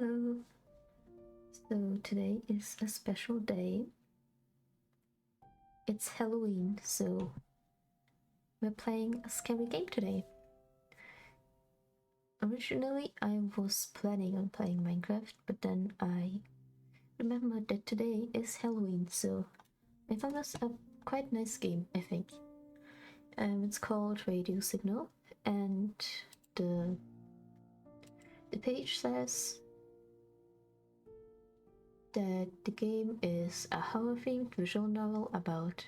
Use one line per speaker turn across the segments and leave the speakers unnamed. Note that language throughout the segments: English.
Hello! So today is a special day. It's Halloween, so we're playing a scary game today. Originally, I was planning on playing Minecraft, but then I remembered that today is Halloween, so I found this a quite nice game, I think. It's called Radio.Signal, and the page says that the game is a horror-themed visual novel about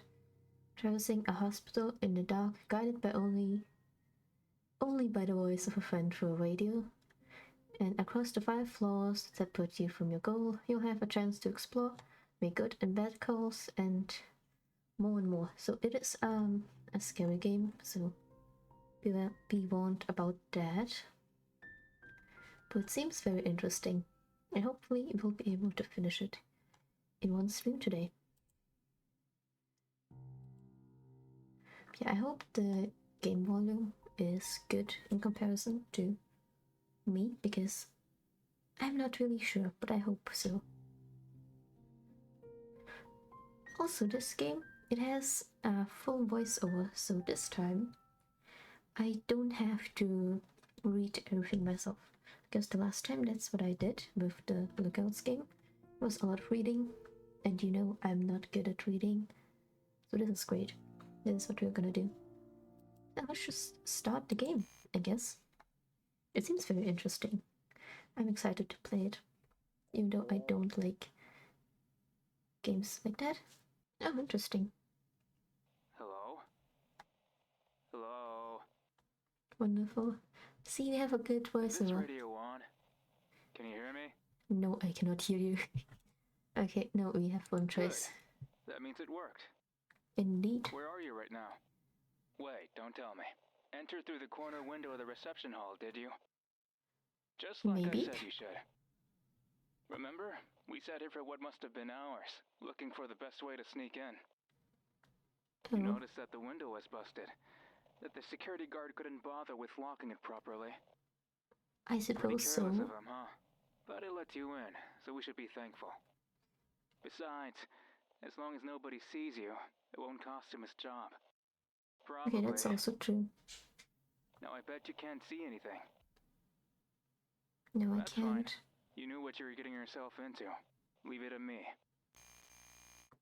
traversing a hospital in the dark, guided by only by the voice of a friend through a radio. And across the 5 floors that separate you from your goal, you'll have a chance to explore, make good and bad calls, and more. So it is a scary game, so be warned about that. But it seems very interesting, and hopefully we'll be able to finish it in one stream today. Yeah, I hope the game volume is good in comparison to me, because I'm not really sure, but I hope so. Also, this game, it has a full voiceover, so this time I don't have to read everything myself, because the last time that's what I did with the Lookouts game. It was a lot of reading, and you know I'm not good at reading, so this is great. This is what we're gonna do. Now let's just start the game, I guess. It seems very interesting. I'm excited to play it, even though I don't like games like that. Oh, interesting.
Hello? Hello?
Wonderful. See, we have a good voiceover.
Is this radio on? Can you hear me?
No, I cannot hear you. Okay, no, we have one choice.
Good. That means it worked.
Indeed.
Where are you right now? Wait, don't tell me. Entered through the corner window of the reception hall, did you? Just like
Maybe.
I said you should. Remember? We sat here for what must have been hours, looking for the best way to sneak in.
Oh.
You noticed that the window was busted, that the security guard couldn't bother with locking it properly.
I suppose so.
Pretty careless of him, huh? But it let you in, so we should be thankful. Besides, as long as nobody sees you, it won't cost him his job. Probably.
Okay, that's also true.
Now I bet you can't see anything.
No,
That's
I can't.
fine. You knew what you were getting yourself into. Leave it to me.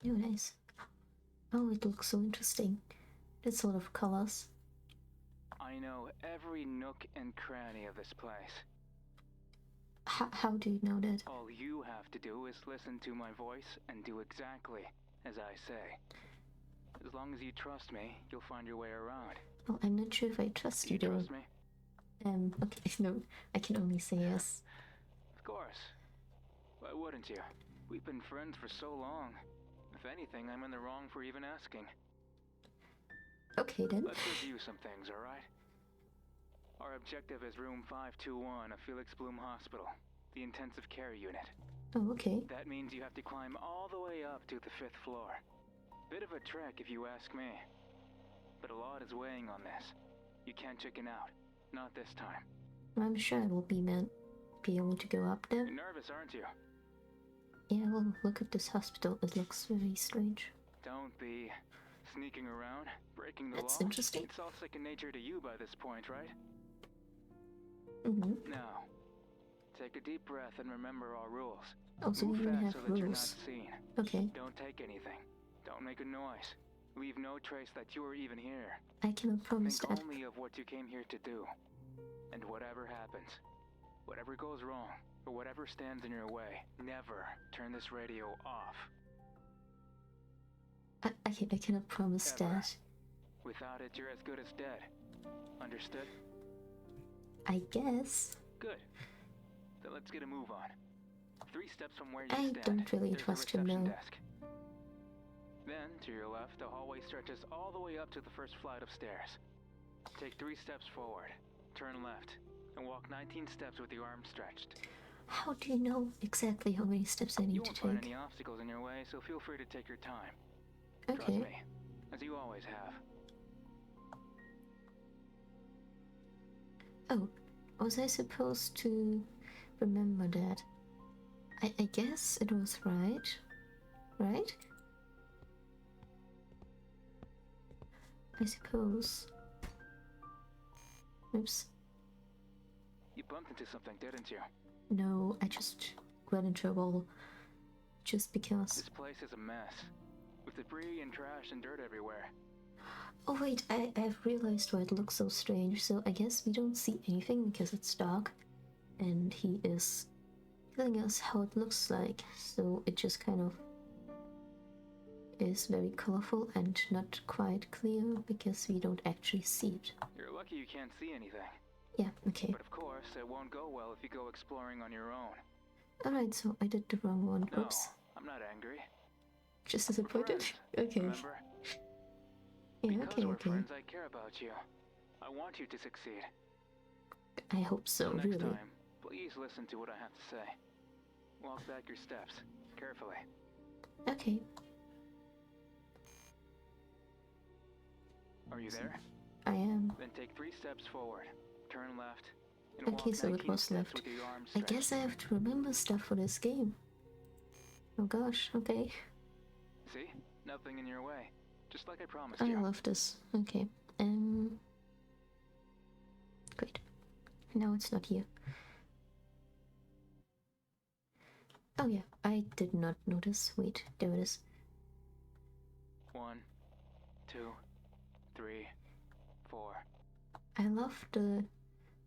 Oh, nice. Oh, it looks so interesting. There's a lot of colors.
I know every nook and cranny of this place.
How do you know that?
All you have to do is listen to my voice and do exactly as I say. As long as you trust me, you'll find your way around.
Well, I'm not sure if I trust you, though.
Do you trust me?
Okay, no, I can only say yes.
Of course. Why wouldn't you? We've been friends for so long. If anything, I'm in the wrong for even asking.
Okay, then.
Let's review some things, alright? Our objective is room 521 of Felix Bloom Hospital, the intensive care unit.
Oh, okay.
That means you have to climb all the way up to the 5th floor. Bit of a trek if you ask me. But a lot is weighing on this. You can't chicken out. Not this time.
I'm sure I will be able to go up there.
You're nervous, aren't you?
Yeah, well, look at this hospital. It looks very strange.
Don't be. Sneaking around, breaking the law.
That's interesting.
It's all second nature to you by this point, right?
Mm-hmm.
Now, take a deep breath and remember our rules.
Oh, so
Move
we even
fast
have
so that you're not
rules.
seen.
Okay.
Don't take anything. Don't make a noise. Leave no trace that you are even here.
I cannot promise
Think
that.
only of what you came here to do. And whatever happens, whatever goes wrong, or whatever stands in your way, never turn this radio off.
I cannot promise
Ever.
that.
Without it, you're as good as dead. Understood?
I guess.
Good. Then let's get a move on. 3 steps from where you
I
stand.
don't really
There's
trust
a
him
reception
now.
desk. Then, to your left, the hallway stretches all the way up to the first flight of stairs. Take 3 steps forward, turn left, and walk 19 steps with your arms stretched.
How do you know exactly how many steps I
You
need
won't
to
find
take?
any obstacles in your way, so feel free to take your time. Trust
Okay.
me, as you always have.
Oh, was I supposed to remember that? I guess it was right. Right? I suppose. Oops.
You bumped into something, didn't you?
No, I just ran into a wall. Just because.
This place is a mess. With debris and trash and dirt everywhere.
Oh wait, I've realized why it looks so strange. So I guess we don't see anything because it's dark. And he is telling us how it looks like. So it just kind of is very colorful and not quite clear because we don't actually see it.
You're lucky you can't see anything.
Yeah, okay.
But of course, it won't go well if you go exploring on your own.
Alright, so I did the wrong one.
No,
Oops.
I'm not angry.
Just
We're
disappointed?
friends,
Okay.
Remember?
Yeah,
Because
okay,
we're
okay.
friends, I care about you. I want you to succeed.
I hope so,
Next
really.
time, please listen to what I have to say. Walk back your steps, carefully.
Okay.
Are you there?
I am.
Then take 3 steps forward, turn left, and
Okay,
walk
so it
19
was
steps
left.
with your arms
I
stretched.
guess I have to remember stuff for this game. Oh gosh, okay.
See? Nothing in your way. Just like I promised
I
you.
love this. Okay. Great. Now it's not here. Oh yeah, I did not notice. Wait, there it is.
1, 2, 3, 4.
I love the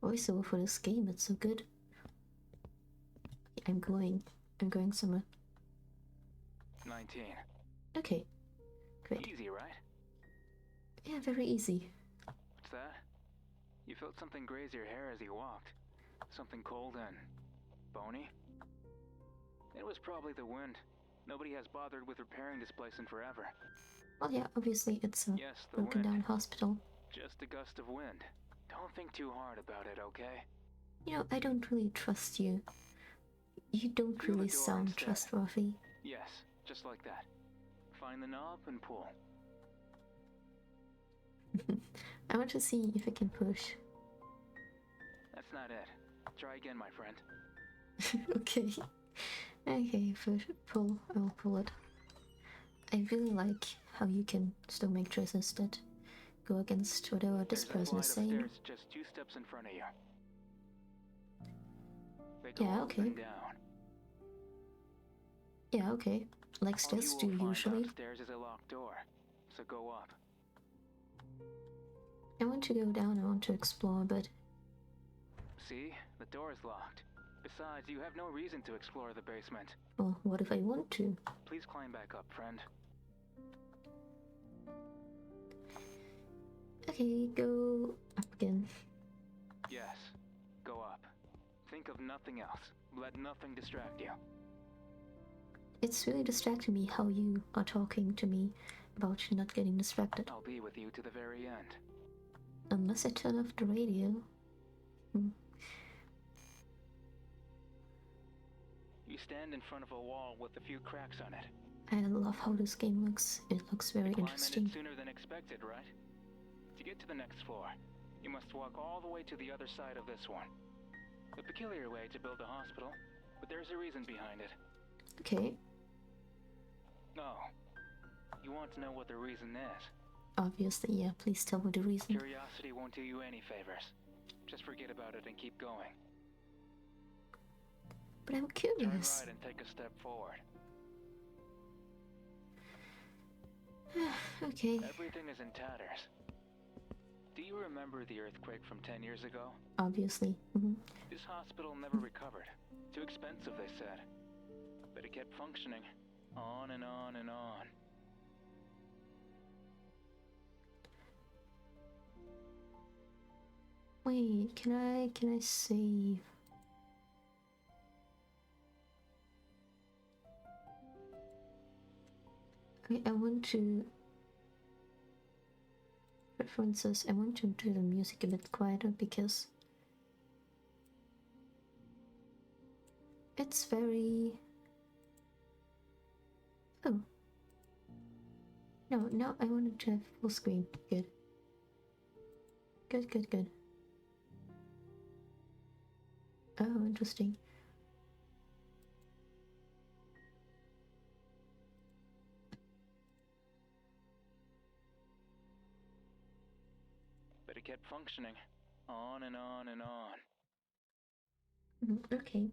voiceover for this game, it's so good. I'm going somewhere.
19.
Okay, great.
Easy, right?
Yeah, very easy.
What's that? You felt something graze your hair as you walked. Something cold and bony? It was probably the wind. Nobody has bothered with repairing this place in forever.
Well, yeah, obviously it's a
Yes, the
broken
wind.
down hospital.
Just a gust of wind. Don't think too hard about it, okay?
You know, I don't really trust you. You don't
Feel the
really
door
sound
instead.
trustworthy.
Yes, just like that. Find the knob and pull.
I want to see if I can push.
That's not it. Try again, my friend.
Okay. Okay, push, pull. I'll pull it. I really like how you can still make choices that go against whatever this
There's a
person
flight
is
of
saying.
stairs just 2 steps in front of you. They go
Yeah,
up
okay.
and down.
Yeah, okay. Like
All
stairs
you
do
will find
usually.
upstairs is a locked door, so go up.
I want to go down, I want to explore a bit.
See? The door is locked. Besides, you have no reason to explore the basement.
Well, what if I want to?
Please climb back up, friend.
Okay, go up again.
Yes, go up. Think of nothing else. Let nothing distract you.
It's really distracting me how you are talking to me about not getting distracted.
I'll be with you to the very end.
Unless I turn off the radio.
You stand in front of a wall with a few cracks on it.
I love how this game looks. It looks very
Climb in
interesting.
it sooner than expected, right? To get to the next floor, you must walk all the way to the other side of this one. A peculiar way to build a hospital, but there's a reason behind it.
Okay,
Oh, you want to know what the reason is?
obviously, yeah. Please tell me the reason.
Curiosity won't do you any favors. Just forget about it and keep going.
But I'm
Turn
curious.
right and take a step forward.
Okay,
Everything is in tatters. Do you remember the earthquake from 10 years ago?
obviously.
This hospital never recovered. Too expensive, they said. But it kept functioning. On and on and on.
Wait, can I save? Okay, I want to preferences. I want to do the music a bit quieter because it's very. Oh. No, no, I wanted to have full screen. Good. Good, good, good. Oh, interesting.
it kept functioning. On and on and on.
Okay.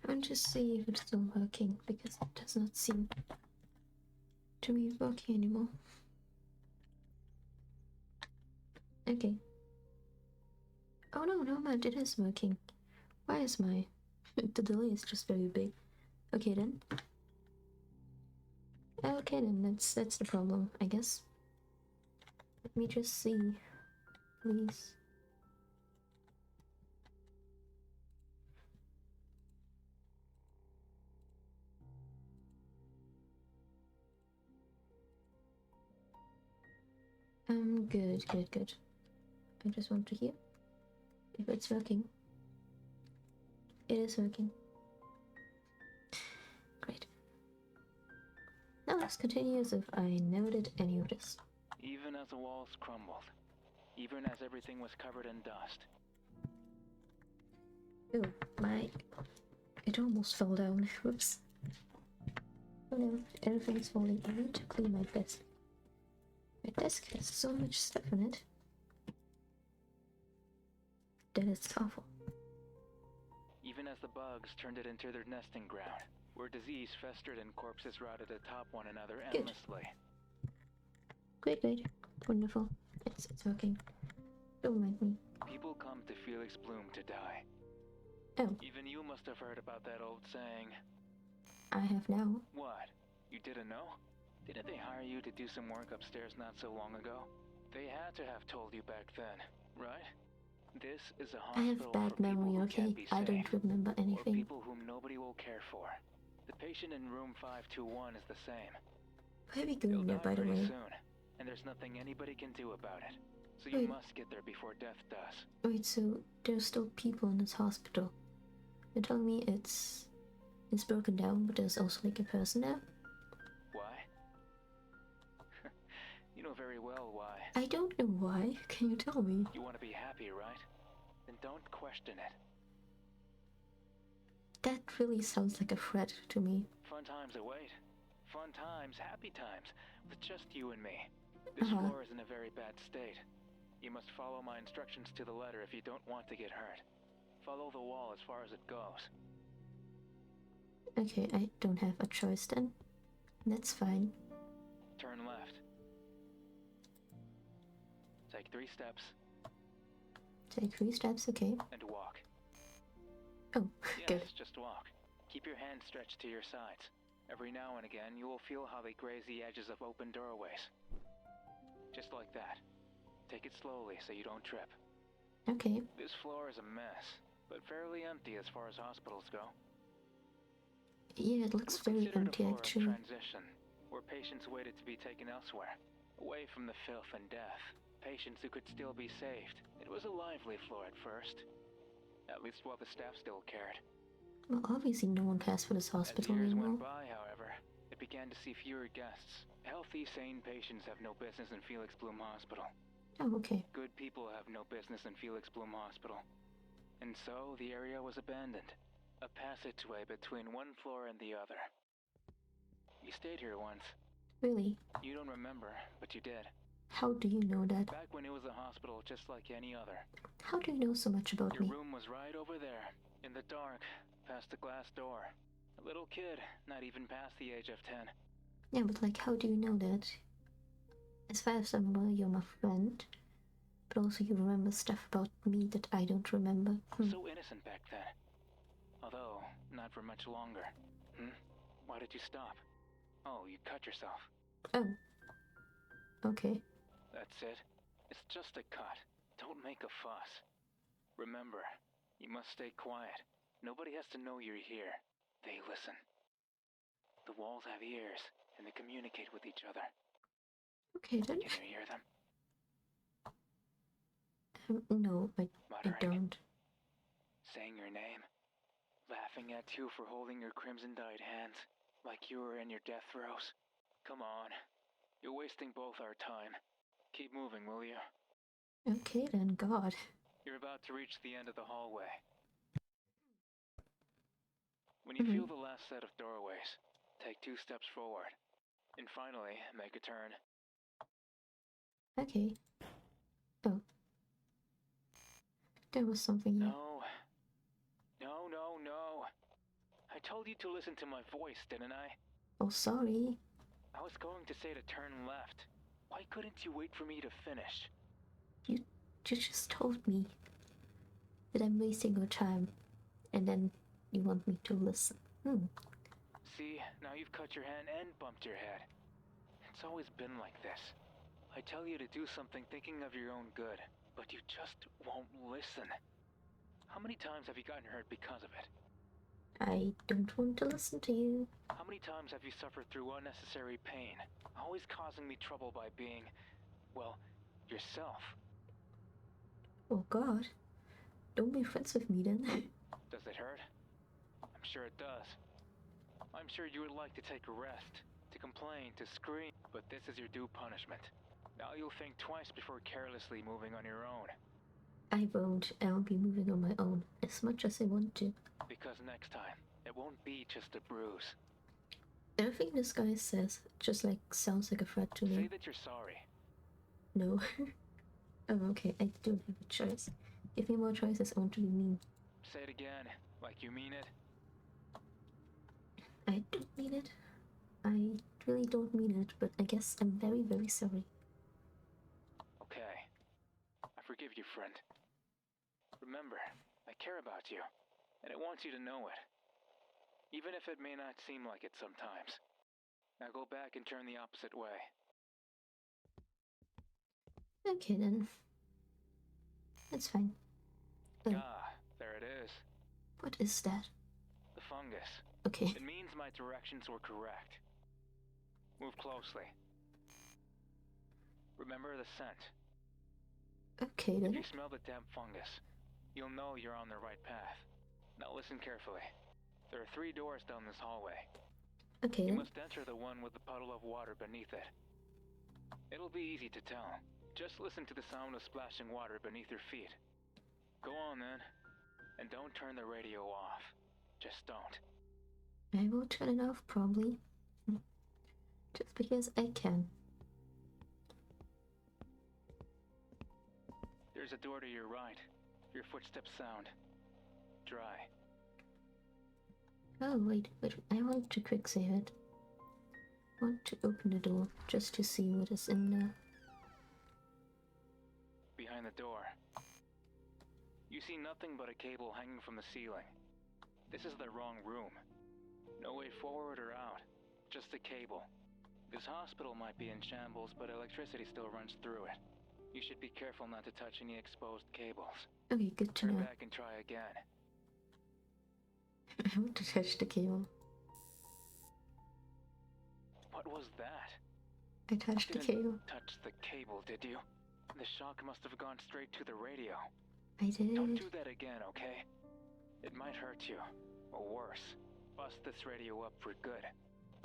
I want to see if it's still working, because it does not seem to be working anymore. Okay. Oh no, no mind, it is working. Why is my... the delay is just very big. Okay then. Okay then, that's the problem, I guess. Let me just see, please. Good. I just want to hear if it's working. It is working. Great. Now let's continue as if I never did any of this.
Even as the walls crumbled. Even as everything was covered in dust.
Oh, it almost fell down. Whoops. Oh no, everything's falling. I need to clean my desk. My desk has so much stuff on it that it's awful.
Even as the bugs turned it into their nesting ground, where disease festered and corpses rotted atop one another endlessly.
Great. Wonderful. It's working. Don't mind me.
People come to Felix Bloom to die.
Oh.
Even you must have heard about that old saying.
I have now.
What? You didn't know? Didn't they hire you to do some work upstairs not so long ago? They had to have told you back then, right? This is a hospital.
I have bad memory, okay? I don't remember anything.
Or people whom nobody will care for. The patient in room 521 is the same.
Where are we going there, by the way?
Soon, and there's nothing anybody can do about it. So you must get there before death does.
Wait, so there's still people in this hospital? You're telling me it's broken down, but there's also like a person there?
Why? You know very well why.
I don't know why. Can you tell me?
You want to be happy, right? Then don't question it.
That really sounds like a threat to me.
Fun times await. Fun times, happy times, with just you and me. This floor is in a very bad state. You must follow my instructions to the letter if you don't want to get hurt. Follow the wall as far as it goes.
Okay, I don't have a choice then. That's fine.
Turn left. Take 3 steps.
Take 3 steps, okay.
And walk.
Oh, good.
Yes, just walk. Keep your hands stretched to your sides. Every now and again, you will feel how they graze the edges of open doorways. Just like that. Take it slowly so you don't trip.
Okay.
This floor is a mess, but fairly empty as far as hospitals go.
Yeah, it looks very empty actually.
Transition, where patients waited to be taken elsewhere, away from the filth and death. Patients who could still be saved. It was a lively floor at first. At least while the staff still cared.
Well, obviously no one cares for this hospital
anymore. As years
anymore.
went by, however, it began to see fewer guests. Healthy, sane patients have no business in Felix Bloom Hospital.
Oh, okay.
Good people have no business in Felix Bloom Hospital. And so, the area was abandoned. A passageway between one floor and the other. You stayed here once.
Really?
You don't remember, but you did.
How do you know that?
Back when it was a hospital just like any other.
How do you know so much about me?
Your room was right over there, in the dark, past the glass door. A little kid, not even past the age of 10.
Yeah, but like, how do you know that? As far as I remember, you're my friend, but also you remember stuff about me that I don't remember.
So innocent back then. Although, not for much longer. Why did you stop? Oh, you cut yourself.
Oh. Okay.
That's it. It's just a cut. Don't make a fuss. Remember, you must stay quiet. Nobody has to know you're here. They listen. The walls have ears, and they communicate with each other.
Okay then.
Can you hear them?
No, I don't.
Saying your name. Laughing at you for holding your crimson-dyed hands, like you were in your death throes. Come on. You're wasting both our time. Keep moving, will you?
Okay then, God.
You're about to reach the end of the hallway. When you feel the last set of doorways, take 2 steps forward. And finally, make a turn.
Okay. Oh. There was something here.
No. No, no, no. I told you to listen to my voice, didn't I?
Oh, sorry.
I was going to say to turn left. Why couldn't you wait for me to finish?
You just told me that I'm wasting your time, and then you want me to listen.
See, now you've cut your hand and bumped your head. It's always been like this. I tell you to do something thinking of your own good, but you just won't listen. How many times have you gotten hurt because of it?
I don't want to listen to you.
How many times have you suffered through unnecessary pain, always causing me trouble by being, well, yourself?
Oh God. Don't be friends with me then.
Does it hurt? I'm sure it does. I'm sure you would like to take a rest, to complain, to scream, but this is your due punishment. Now you'll think twice before carelessly moving on your own.
I won't. I'll be moving on my own, as much as I want to.
Because next time, it won't be just a bruise.
Everything this guy says just sounds like a threat to me.
Say that you're sorry.
No. Oh, okay, I don't have a choice. Give me more choices, I want to be mean.
Say it again, like you mean it.
I don't mean it. I really don't mean it, but I guess I'm very, very sorry.
Okay. I forgive you, friend. Remember, I care about you, and I want you to know it. Even if it may not seem like it sometimes. Now go back and turn the opposite way.
Okay then. That's fine. Oh.
Ah, there it is.
What is that?
The fungus.
Okay.
It means my directions were correct. Move closely. Remember the scent.
Okay then.
If you smell the damp fungus, you'll know you're on the right path. Now listen carefully. There are 3 doors down this hallway.
Okay
You
then.
must enter the one with the puddle of water beneath it. It'll be easy to tell. Just listen to the sound of splashing water beneath your feet. Go on then. And don't turn the radio off. Just don't.
I will turn it off, probably. Just because I can.
There's a door to your right. Your footsteps sound dry.
Oh, wait. I want to quick save it. I want to open the door just to see what is in there.
Behind the door, you see nothing but a cable hanging from the ceiling. This is the wrong room. No way forward or out, just a cable. This hospital might be in shambles, but electricity still runs through it. You should be careful not to touch any exposed cables.
Okay, good to
Turn
know.
back and try again.
I want to touch the cable.
What was that?
I touched the
Didn't
cable.
touch the cable, did you? The shock must have gone straight to the radio.
I did.
Don't do that again, okay? It might hurt you, or worse, bust this radio up for good.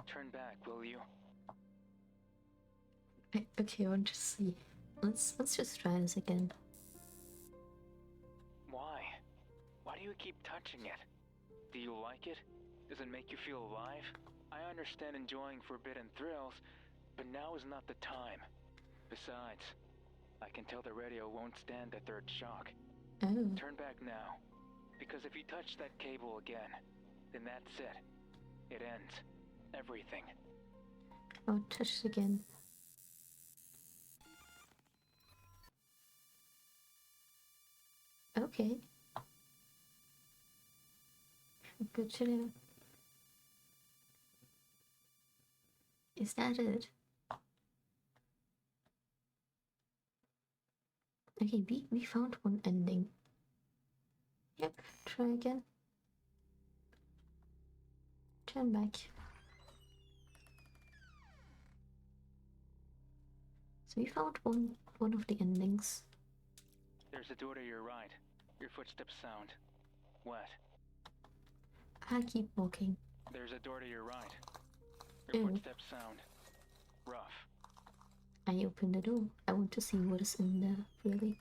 Turn back, will you?
Okay, I want to see. Let's just try this again.
Why? Why do you keep touching it? Do you like it? Does it make you feel alive? I understand enjoying forbidden thrills, but now is not the time. Besides, I can tell the radio won't stand the 3rd shock.
Oh.
Turn back now, because if you touch that cable again, then that's it. It ends. Everything.
I'll touch it again. Okay. Good to know. Is that it? Okay, we found one ending. Yep, try again. Turn back. So we found one of the endings.
There's a door to your right. Your footsteps sound wet.
I keep walking.
There's a door to your right. Your footsteps sound rough.
I open the door. I want to see what is in there, really.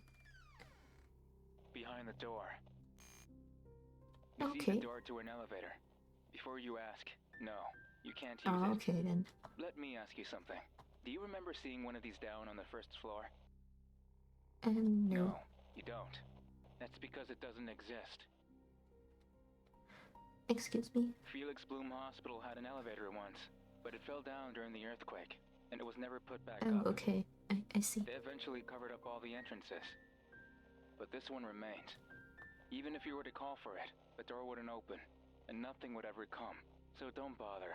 Behind the door. You see
Okay.
the door to an elevator. Before you ask, no, you can't use
Oh,
it.
okay then.
Let me ask you something. Do you remember seeing one of these down on the first floor?
No.
No, you don't. That's because it doesn't exist.
Excuse me?
Felix Bloom Hospital had an elevator once, but it fell down during the earthquake, and it was never put back
Oh,
up.
okay. I see.
They eventually covered up all the entrances. But this one remains. Even if you were to call for it, the door wouldn't open, and nothing would ever come. So don't bother.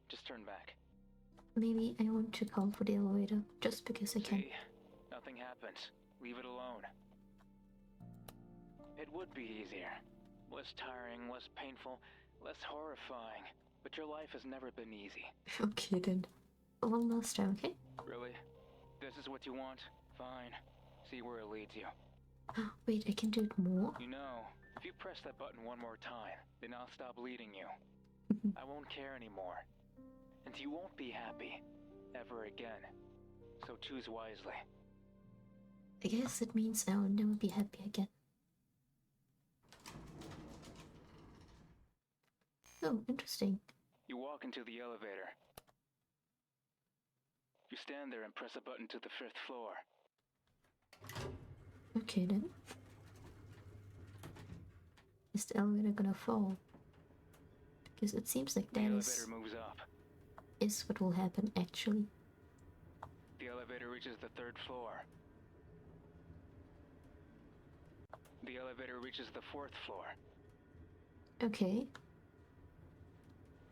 Just turn back.
Maybe I want to call for the elevator, just because I can.
See? Nothing happens. Leave it alone. It would be easier. Less tiring, less painful, less horrifying. But your life has never been easy.
Okay then. One last time, okay?
Really? This is what you want? Fine. See where it leads you.
Wait, I can do it more?
You know, if you press that button one more time, then I'll stop leading you. I won't care anymore. And you won't be happy. Ever again. So choose wisely.
I guess it means I will never be happy again. Oh, interesting.
You walk into the elevator. You stand there and press a button to the 5th floor.
Okay then. Is the elevator gonna fall? Because it seems like
The
that
elevator moves up.
is what will happen actually.
The elevator reaches the 3rd floor. The elevator reaches the 4th floor.
Okay,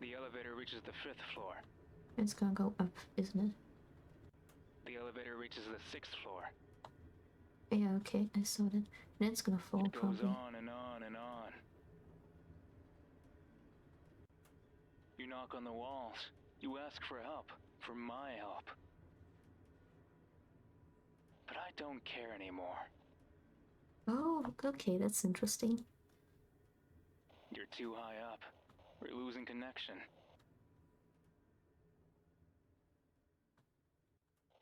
The elevator reaches the 5th floor.
it's gonna go up, isn't it?
The elevator reaches the 6th floor.
Yeah, okay, I saw that. Then it's gonna fall
It goes
probably.
on and on and on. You knock on the walls. You ask for help. For my help. But I don't care anymore.
Oh, okay, that's interesting.
You're too high up. We're losing connection.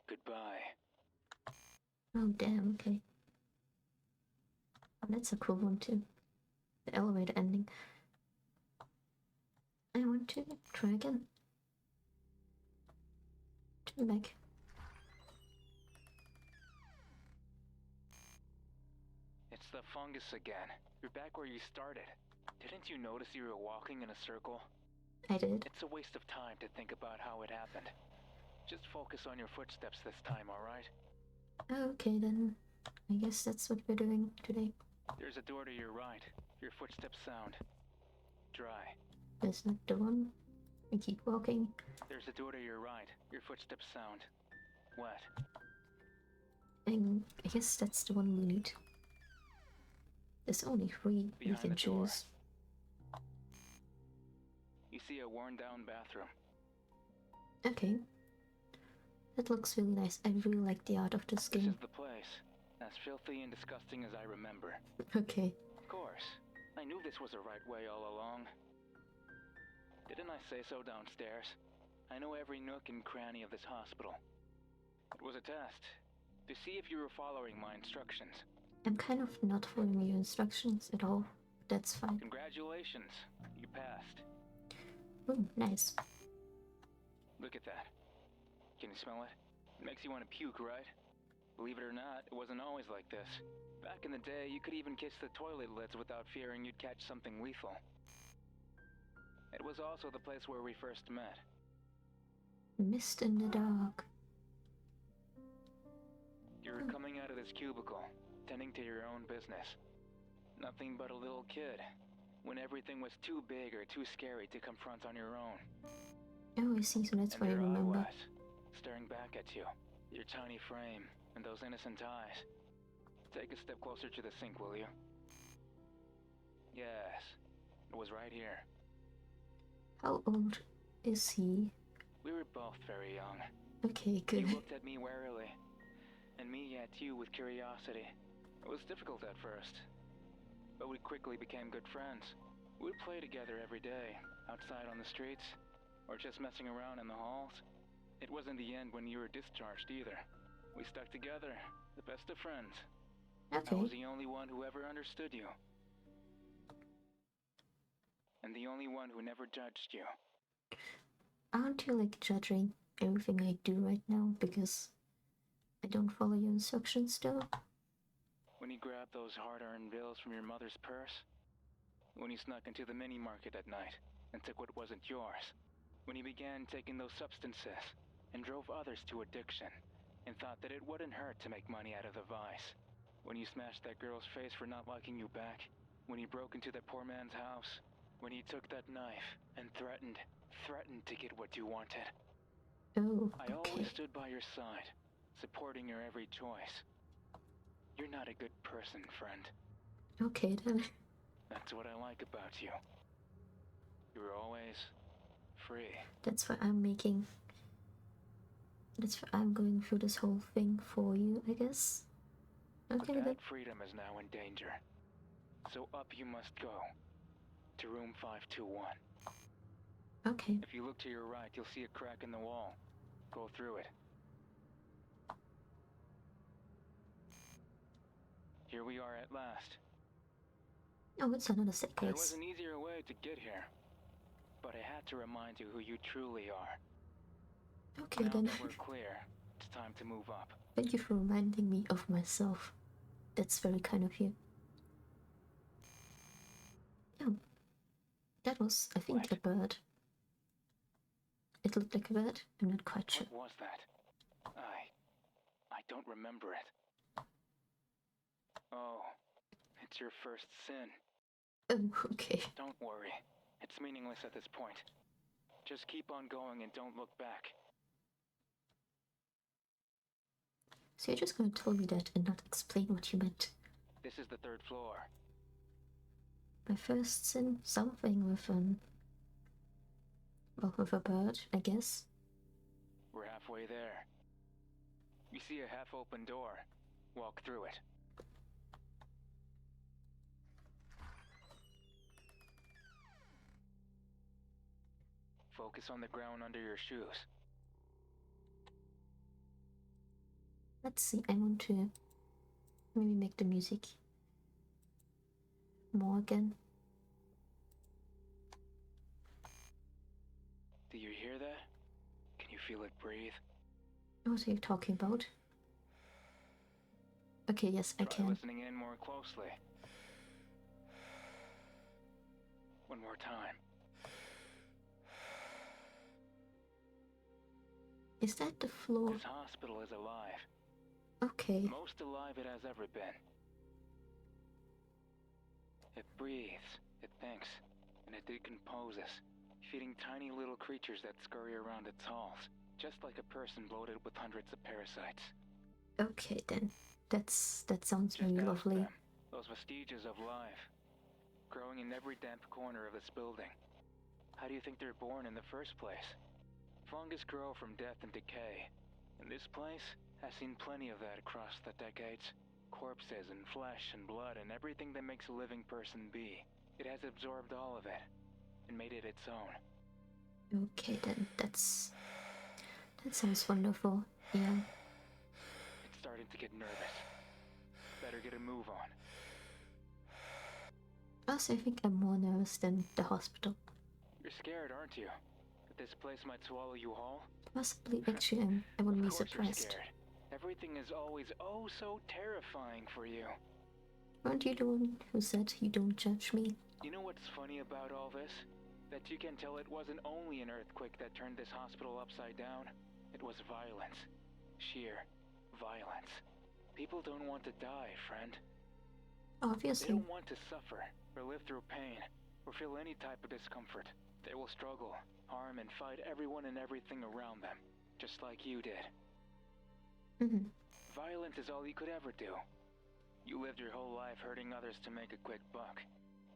Goodbye.
Oh, damn, okay. Oh, that's a cool one too. The elevator ending. I want to try again. Turn back.
It's the fungus again. You're back where you started. Didn't you notice you were walking in a circle?
I did.
It's a waste of time to think about how it happened. Just focus on your footsteps this time, alright?
Okay then. I guess that's what we're doing today.
There's a door to your right. Your footsteps sound dry.
That's not the one. I keep walking.
There's a door to your right. Your footsteps sound wet.
And I guess that's the one we need. There's only 3 we
Behind
can
the door.
choose.
You see a worn-down bathroom.
Okay. That looks really nice. I really like the art of this
This
game.
is the place. As filthy and disgusting as I remember.
Okay.
Of course. I knew this was the right way all along. Didn't I say so downstairs? I know every nook and cranny of this hospital. It was a test. To see if you were following my instructions.
I'm kind of not following your instructions at all. That's fine.
Congratulations. You passed.
Oh, nice.
Look at that. Can you smell it? It makes you want to puke, right? Believe it or not, it wasn't always like this. Back in the day, you could even kiss the toilet lids without fearing you'd catch something lethal. It was also the place where we first met.
Mist in the dark.
You were coming out of this cubicle, tending to your own business. Nothing but a little kid, when everything was too big or too scary to confront on your own.
Oh, I see, so that's
And
what I
there
remember.
was, staring back at you, your tiny frame, and those innocent eyes. Take a step closer to the sink, will you? Yes, it was right here.
How old is he?
We were both very young.
Okay, good.
You looked at me warily, and me at you with curiosity. It was difficult at first, but we quickly became good friends. We would play together every day, outside on the streets, or just messing around in the halls. It wasn't the end when you were discharged either. We stuck together, the best of friends. I
Okay.
was the only one who ever understood you. and the only one who never judged you.
Aren't you like judging everything I do right now because I don't follow your instructions though?
When you grabbed those hard-earned bills from your mother's purse? When you snuck into the mini-market at night and took what wasn't yours? When you began taking those substances and drove others to addiction and thought that it wouldn't hurt to make money out of the vice? When you smashed that girl's face for not liking you back? When you broke into that poor man's house? When you took that knife and threatened to get what you wanted?
Oh,
I
okay.
always stood by your side, supporting your every choice. You're not a good person, friend.
Okay then.
That's what I like about you. You were always free.
That's why I'm going through this whole thing for you, I guess. Okay
But
then.
that freedom is now in danger. So up you must go. To room 521.
Okay.
If you look to your right, you'll see a crack in the wall. Go through it. Here we are at last.
Oh, it's another
There
staircase.
was an easier way to get here. But I had to remind you who you truly are.
Okay
Now
then.
that we're clear, it's time to move up.
Thank you for reminding me of myself. That's very kind of you. Oh, that was, I think,
What?
a bird. It looked like a bird. I'm not quite sure.
What was that? I don't remember it. Oh, it's your first sin.
Oh, okay.
Don't worry. It's meaningless at this point. Just keep on going and don't look back.
So you're just going to tell me that and not explain what you meant.
This is the 3rd floor.
My first sin, something with well, with a bird, I guess.
We're halfway there. You see a half-open door. Walk through it. Focus on the ground under your shoes.
Let's see, I want to maybe make the music more again.
Do you hear that? Can you feel it breathe?
What are you talking about? Okay, yes, I
Try
can.
listening in more closely. One more time.
Is that the floor?
This hospital is alive.
Okay.
Most alive it has ever been. It breathes, it thinks, and it decomposes, feeding tiny little creatures that scurry around its halls, just like a person bloated with hundreds of parasites.
Okay then. That sounds
Just
very
ask
lovely.
them, those vestiges of life, growing in every damp corner of this building. How do you think they're born in the first place? Fungus grow from death and decay, and this place has seen plenty of that across the decades. Corpses and flesh and blood and everything that makes a living person be. It has absorbed all of it and made it its own.
Okay then, that sounds wonderful. Yeah.
It's starting to get nervous. Better get a move on.
Also, I think I'm more nervous than the hospital.
You're scared, aren't you? That this place might swallow you whole?
Possibly, actually, I wouldn't be
Of course you're
surprised.
scared. Everything is always oh so terrifying for you.
Aren't you the one who said you don't judge me?
You know what's funny about all this? That you can tell it wasn't only an earthquake that turned this hospital upside down. It was violence. Sheer violence. People don't want to die, friend. They
Obviously.
don't want to suffer, or live through pain, or feel any type of discomfort. They will struggle, harm, and fight everyone and everything around them, just like you did. Violence is all you could ever do. You lived your whole life hurting others to make a quick buck.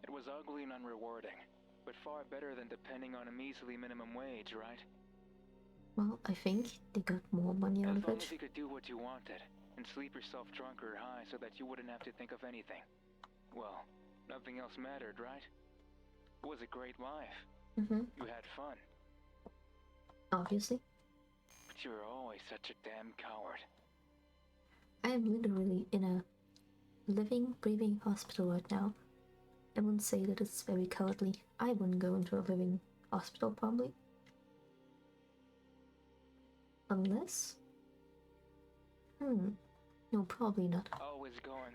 It was ugly and unrewarding, but far better than depending on a measly minimum wage, right?
Well, I think they got more money out
As
of
long
it.
as you could do what you wanted, and sleep yourself drunk or high so that you wouldn't have to think of anything. Well, nothing else mattered, right? It was a great life. You had fun.
Obviously.
But you were always such a damn coward.
I am literally in a living, breathing hospital right now. I wouldn't say that it's very cowardly. I wouldn't go into a living hospital, probably. Unless? No, probably not.
Always going,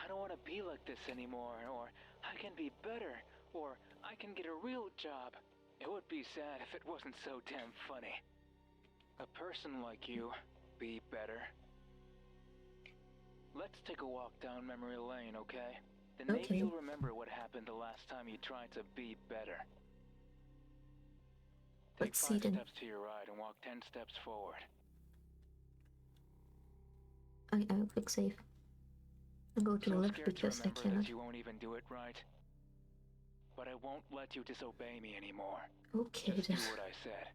I don't want to be like this anymore, or I can be better, or I can get a real job. It would be sad if it wasn't so damn funny. A person like you, be better. Let's take a walk down memory lane, okay? Then maybe
Okay.
you'll remember what happened the last time you tried to be better. Take
Let's see
5
then.
steps to your right and walk 10 steps forward.
I'll click save. I'll go to the left because I cannot.
That you won't even do it right. But I won't let you disobey me anymore.
Okay
Just
then.
do what I said.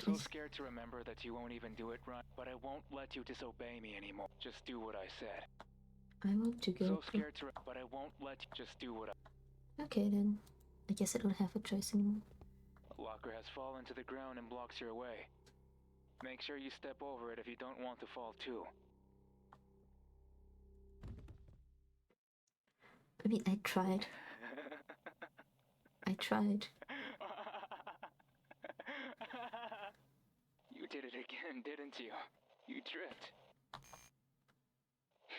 So scared to remember that you won't even do it right. But I won't let you disobey me anymore. Just do what I said.
I want to go.
So scared to, but I won't let you. Just do what I.
Okay then. I guess I don't have a choice anymore.
A locker has fallen to the ground and blocks your way. Make sure you step over it if you don't want to fall too.
I mean, I tried. I tried.
You did it again, didn't you? You tripped.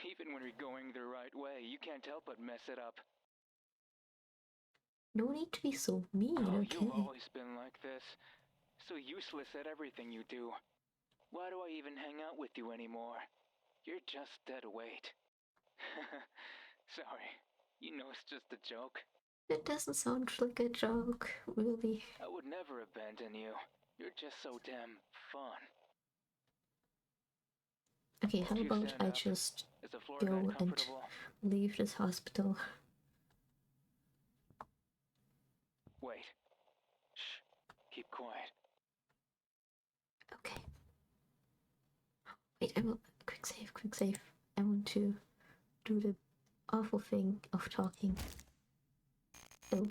Even when you're going the right way, you can't help but mess it up.
No need to be so mean, okay?
You've always been like this. So useless at everything you do. Why do I even hang out with you anymore? You're just dead weight. Sorry. You know it's just a joke.
It doesn't sound like a joke, really.
I would never abandon you. You're just so damn fun.
Okay, how about I just go and leave this hospital?
Wait. Shh. Keep quiet.
Okay. Wait, I will... Quick save. I want to do the awful thing of talking. Oh,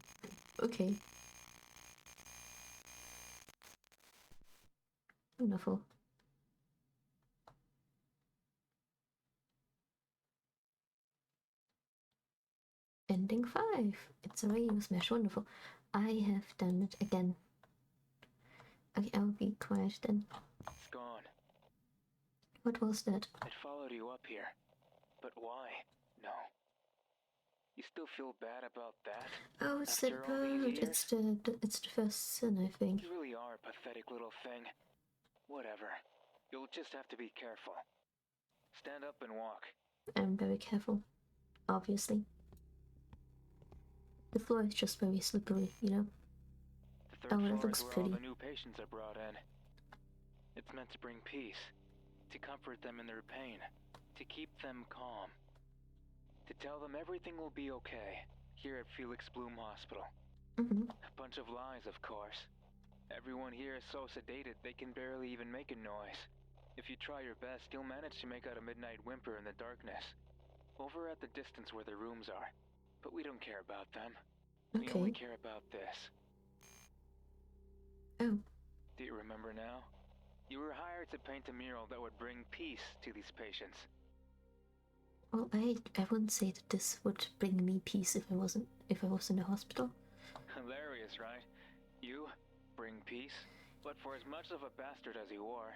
okay. Wonderful. Ending 5. It's a radio smash. Wonderful. I have done it again. Okay, I'll be quiet then.
It's gone.
What was that?
It followed you up here. But why? No. You still feel bad about that?
Oh, it's the bird. It's the first sin, I think.
You really are a pathetic little thing. Whatever. You'll just have to be careful. Stand up and walk.
I'm very careful, obviously. The floor is just very slippery, you know?
The third floor is where all the new patients are brought in. It's meant to bring peace, to comfort them in their pain, to keep them calm, to tell them everything will be okay here at Felix Bloom Hospital. A bunch of lies, of course. Everyone here is so sedated they can barely even make a noise. If you try your best, you'll manage to make out a midnight whimper in the darkness, over at the distance where the rooms are. But we don't care about them.
Okay.
We only care about this.
Oh.
Do you remember now? You were hired to paint a mural that would bring peace to these patients.
Well, I wouldn't say that this would bring me peace if I was in the hospital.
Hilarious, right? You bring peace? But for as much of a bastard as you are,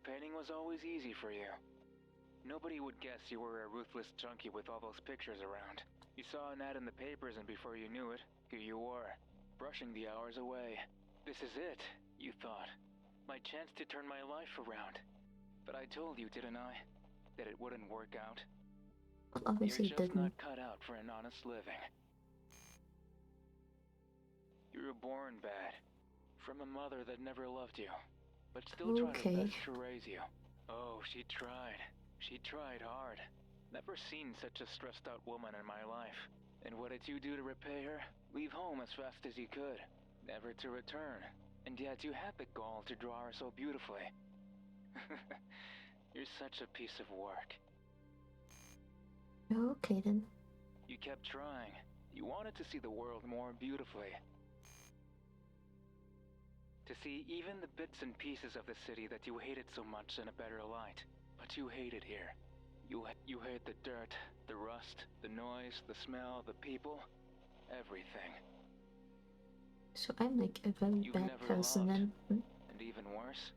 painting was always easy for you. Nobody would guess you were a ruthless junkie with all those pictures around. You saw an ad in the papers and before you knew it, here you were, brushing the hours away. This is it, you thought. My chance to turn my life around. But I told you, didn't I? That it wouldn't work out.
Well, obviously
You're just not cut out for an honest living. You were born bad. From a mother that never loved you. But still tried her best to raise you. Oh, she tried. She tried hard. Never seen such a stressed out woman in my life. And what did you do to repay her? Leave home as fast as you could. Never to return. And yet you had the gall to draw her so beautifully. You're such a piece of work.
Okay then.
You kept trying. You wanted to see the world more beautifully. To see even the bits and pieces of the city that you hated so much in a better light. But you hate it here. You hate the dirt, the rust, the noise, the smell, the people, everything.
So I'm like a very
You've
bad
never
person
loved,
then.
and even worse,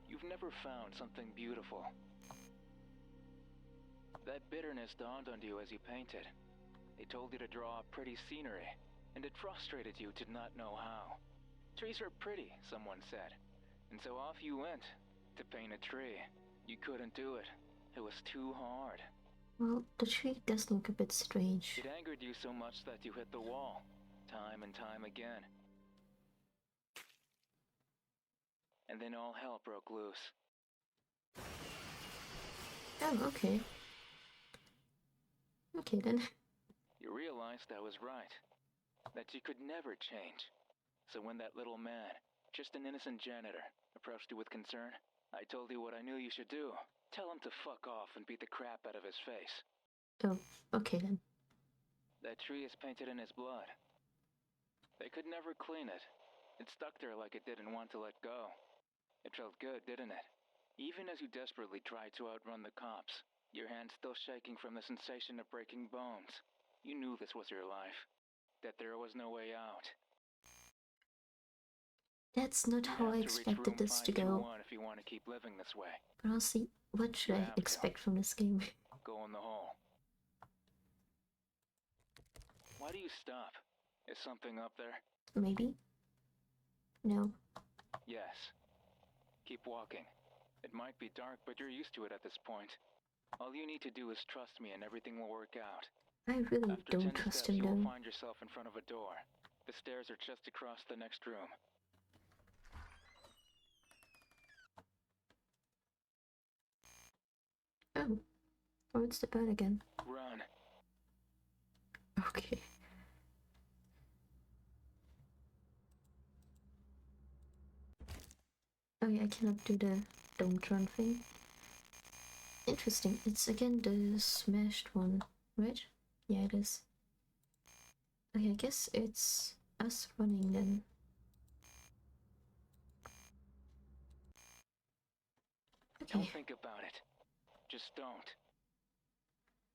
you've never found something beautiful. That bitterness dawned on you as you painted. They told you to draw pretty scenery, and it frustrated you to not know how. Trees are pretty, someone said, and so off you went to paint a tree. You couldn't do it. It was too hard.
Well, the tree does look a bit strange.
It angered you so much that you hit the wall, time and time again. And then all hell broke loose.
Oh, okay. Okay then.
You realized I was right, that you could never change. So when that little man, just an innocent janitor, approached you with concern, I told you what I knew you should do. Tell him to fuck off and beat the crap out of his face.
Oh, okay then.
That tree is painted in his blood. They could never clean it. It stuck there like it didn't want to let go. It felt good, didn't it? Even as you desperately tried to outrun the cops, your hands still shaking from the sensation of breaking bones. You knew this was your life, that there was no way out.
That's not how I expected this to go.
If you want to keep living this way.
But I'll see. What should I expect from this game?
Go in the hole. Why do you stop? Is something up there?
Maybe? No.
Yes. Keep walking. It might be dark, but you're used to it at this point. All you need to do is trust me and everything will work out.
I really
After
don't
10
trust
steps,
him
you will
though.
find yourself in front of a door. The stairs are just across the next room.
Oh. Oh, it's the bird again.
Run.
Okay. Oh yeah, I cannot do the don't run thing. Interesting. It's again the smashed one, right? Yeah, it is. Okay, I guess it's us running then. Okay.
Don't think about it. Just don't.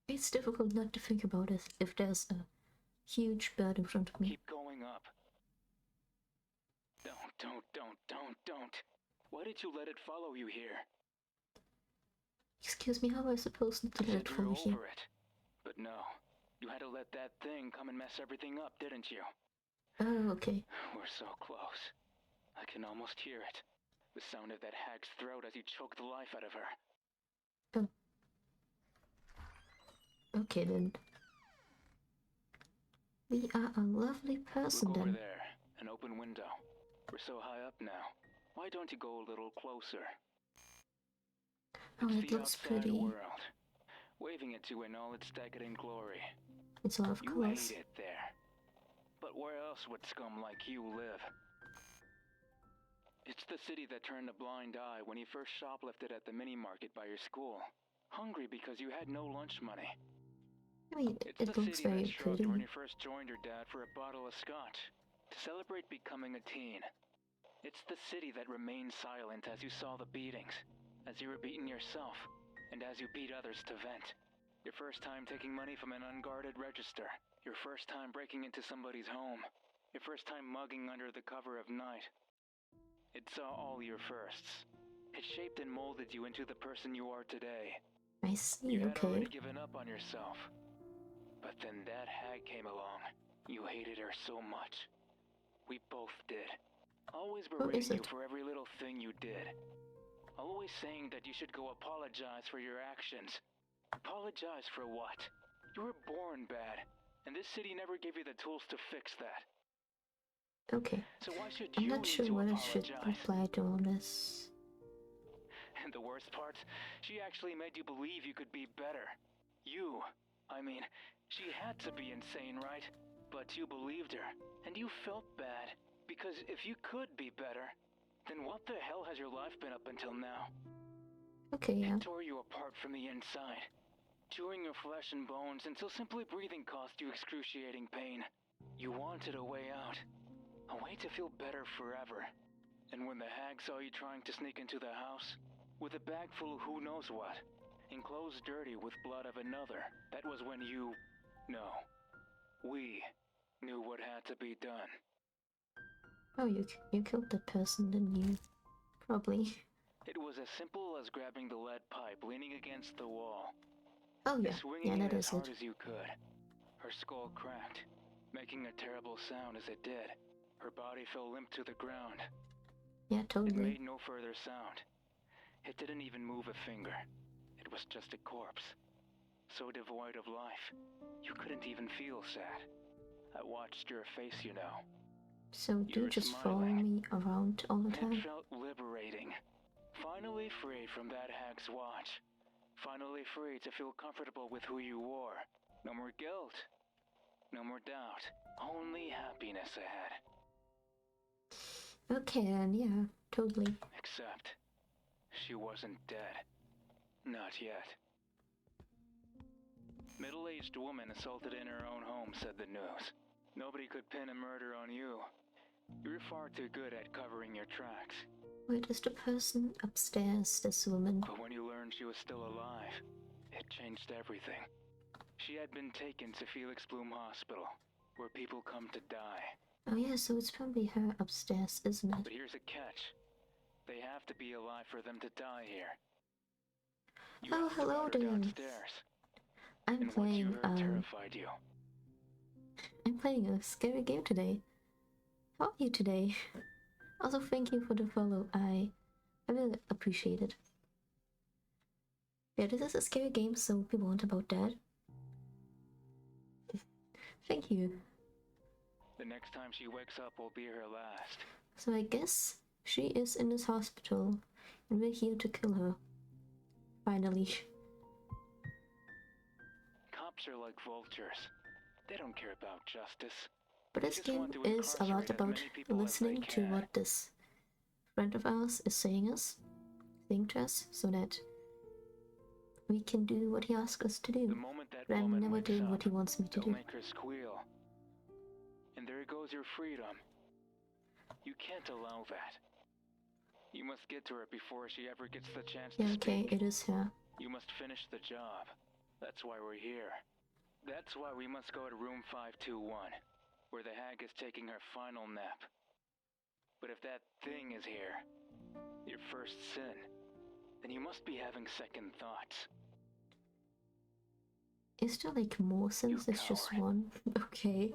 It's difficult not to think about it if there's a huge bird in front of me.
Keep going up. Don't. Why did you let it follow you here?
Excuse me, how am I supposed to let it follow here?
Over it. But no, you had to let that thing come and mess everything up, didn't you?
Oh, okay.
We're so close. I can almost hear it. The sound of that hag's throat as you choke the life out of her.
Oh. Okay then. We are a lovely person
Look over
then.
there, an open window. We're so high up now. Why don't you go a little closer?
Oh,
It's
it
the
looks
outside
pretty.
world, waving at you in all its decadent glory.
It's a lot of
You
colors.
hate it there. But where else would scum like you live? It's the city that turned a blind eye when you first shoplifted at the mini-market by your school. Hungry because you had no lunch money.
I mean,
It's
it
the
looks
city
very
that shrugged
pretty.
when you first joined your dad for a bottle of scotch to celebrate becoming a teen. It's the city that remained silent as you saw the beatings, as you were beaten yourself, and as you beat others to vent. Your first time taking money from an unguarded register. Your first time breaking into somebody's home. Your first time mugging under the cover of night. It saw all your firsts. It shaped and molded you into the person you are today.
I see,
You had
okay.
already given up on yourself. But then that hag came along. You hated her so much. We both did. Always berating you for every little thing you did. Always saying that you should go apologize for your actions. Apologize for what? You were born bad, and this city never gave you the tools to fix that.
Okay.
So why should
I'm
you
not sure
need to
what I
apologize?
should reply to all this.
And the worst part, she actually made you believe you could be better. She had to be insane, right? But you believed her, and you felt bad, because if you could be better, then what the hell has your life been up until now?
Okay, yeah.
It tore you apart from the inside, chewing your flesh and bones until simply breathing cost you excruciating pain. You wanted a way out, a way to feel better forever. And when the hag saw you trying to sneak into the house, with a bag full of who knows what, in clothes dirty with blood of another. That was when you... No. We knew what had to be done.
Oh, you killed that person, didn't you? Probably.
It was as simple as grabbing the lead pipe, leaning against the wall,
Oh yeah,
swinging
yeah,
it
that
as
is
hard
it.
as you could. Her skull cracked, making a terrible sound as it did. Her body fell limp to the ground.
Yeah,
It
totally.
made no further sound. It didn't even move a finger. It was just a corpse, so devoid of life. You couldn't even feel sad. I watched your face, you know.
So do
You were
just follow
smiling.
me around all the
It
time?
felt liberating. Finally free from that hag's watch. Finally free to feel comfortable with who you were. No more guilt. No more doubt. Only happiness ahead.
Okay then, yeah, totally.
Except, she wasn't dead. Not yet. Middle-aged woman assaulted in her own home, said the news. Nobody could pin a murder on you. You're far too good at covering your tracks.
Wait, is the person upstairs this woman?
But when you learned she was still alive, it changed everything. She had been taken to Felix Bloom Hospital, where people come to die.
Oh yeah, so it's probably her upstairs, isn't it?
But here's a catch. They have to be alive for them to die here. You
Oh,
asked
hello
about her
there.
downstairs,
I'm
and what you
playing,
heard terrified you.
I'm playing a scary game today. How are you today? Also, thank you for the follow. I really appreciate it. Yeah, this is a scary game, so be warned about that. Thank you.
The next time she wakes up will be her last.
So I guess she is in this hospital, and we're here to kill her. Finally.
Cops are like vultures. They don't care about justice.
But this
Just
game
want to
is a lot
incarcerate as
about
many people as
listening
they
to
can.
what this friend of ours is saying to us, so that we can do what he asks us to
The
do.
moment that
But I'm
woman
never
wakes
doing
up,
what he wants me to
they'll
do.
make her squeal. And there goes your freedom. You can't allow that. You must get to her before she ever gets the chance
Yeah,
to
okay,
speak.
it is her.
You must finish the job. That's why we're here. That's why we must go to room 521, where the hag is taking her final nap. But if that thing is here, your first sin, then you must be having second thoughts.
Is there like more since
You
it's just
coward.
one? Okay.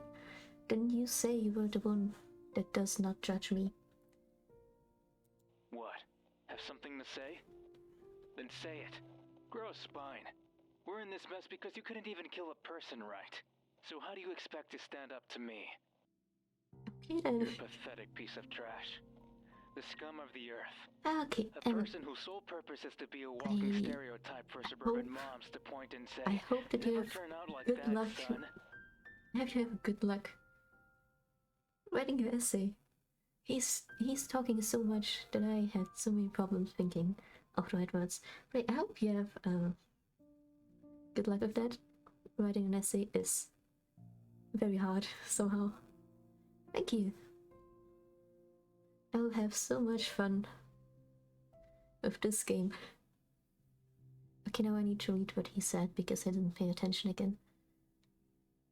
Didn't you say you were the one that does not judge me?
What? Have something to say? Then say it. Grow a spine. We're in this mess because you couldn't even kill a person right. So how do you expect to stand up to me?
Okay then.
You're a pathetic piece of trash. The scum of the earth.
Okay,
A person whose sole purpose is to be a walking stereotype for suburban moms to point and say,
I hope that you
never
have
turn out like
good
that,
luck.
son.
I hope you have good luck writing your essay. He's talking so much that I had so many problems thinking of the right words. But I hope you have good luck with that. Writing an essay is very hard somehow. Thank you. I'll have so much fun with this game. Okay, now I need to read what he said because I didn't pay attention again.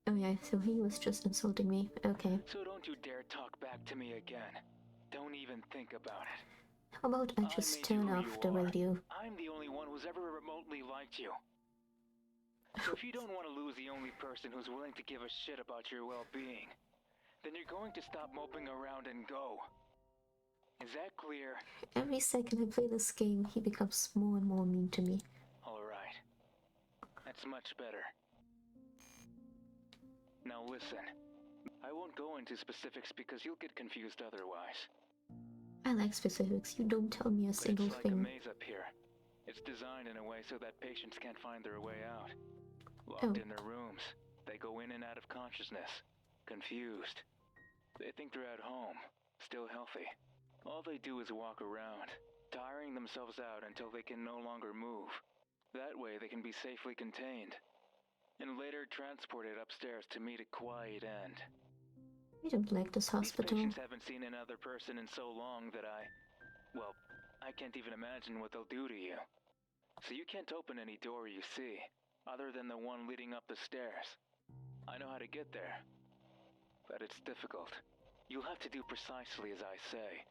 Oh yeah, so he was just insulting me. Okay.
So don't you dare talk back to me again. Don't even think about it.
How about I just turn off the radio?
I'm the only one who's ever remotely liked you. So if you don't want to lose the only person who's willing to give a shit about your well-being, then you're going to stop moping around and go. Is that clear?
Every second I play this game, he becomes more and more mean to me.
Alright. That's much better. Now listen. I won't go into specifics because you'll get confused otherwise.
I like specifics. You don't tell me a single
It's like a
thing.
maze up here. It's designed in a way so that patients can't find their way out. Locked in their rooms. They go in and out of consciousness. Confused. They think they're at home. Still healthy. All they do is walk around, tiring themselves out until they can no longer move. That way they can be safely contained, and later transported upstairs to meet a quiet end.
I don't like this hospital.
These patients haven't seen another person in so long that I can't even imagine what they'll do to you. so you can't open any door you see, other than the one leading up the stairs. I know how to get there, but it's difficult. You'll have to do precisely as I say.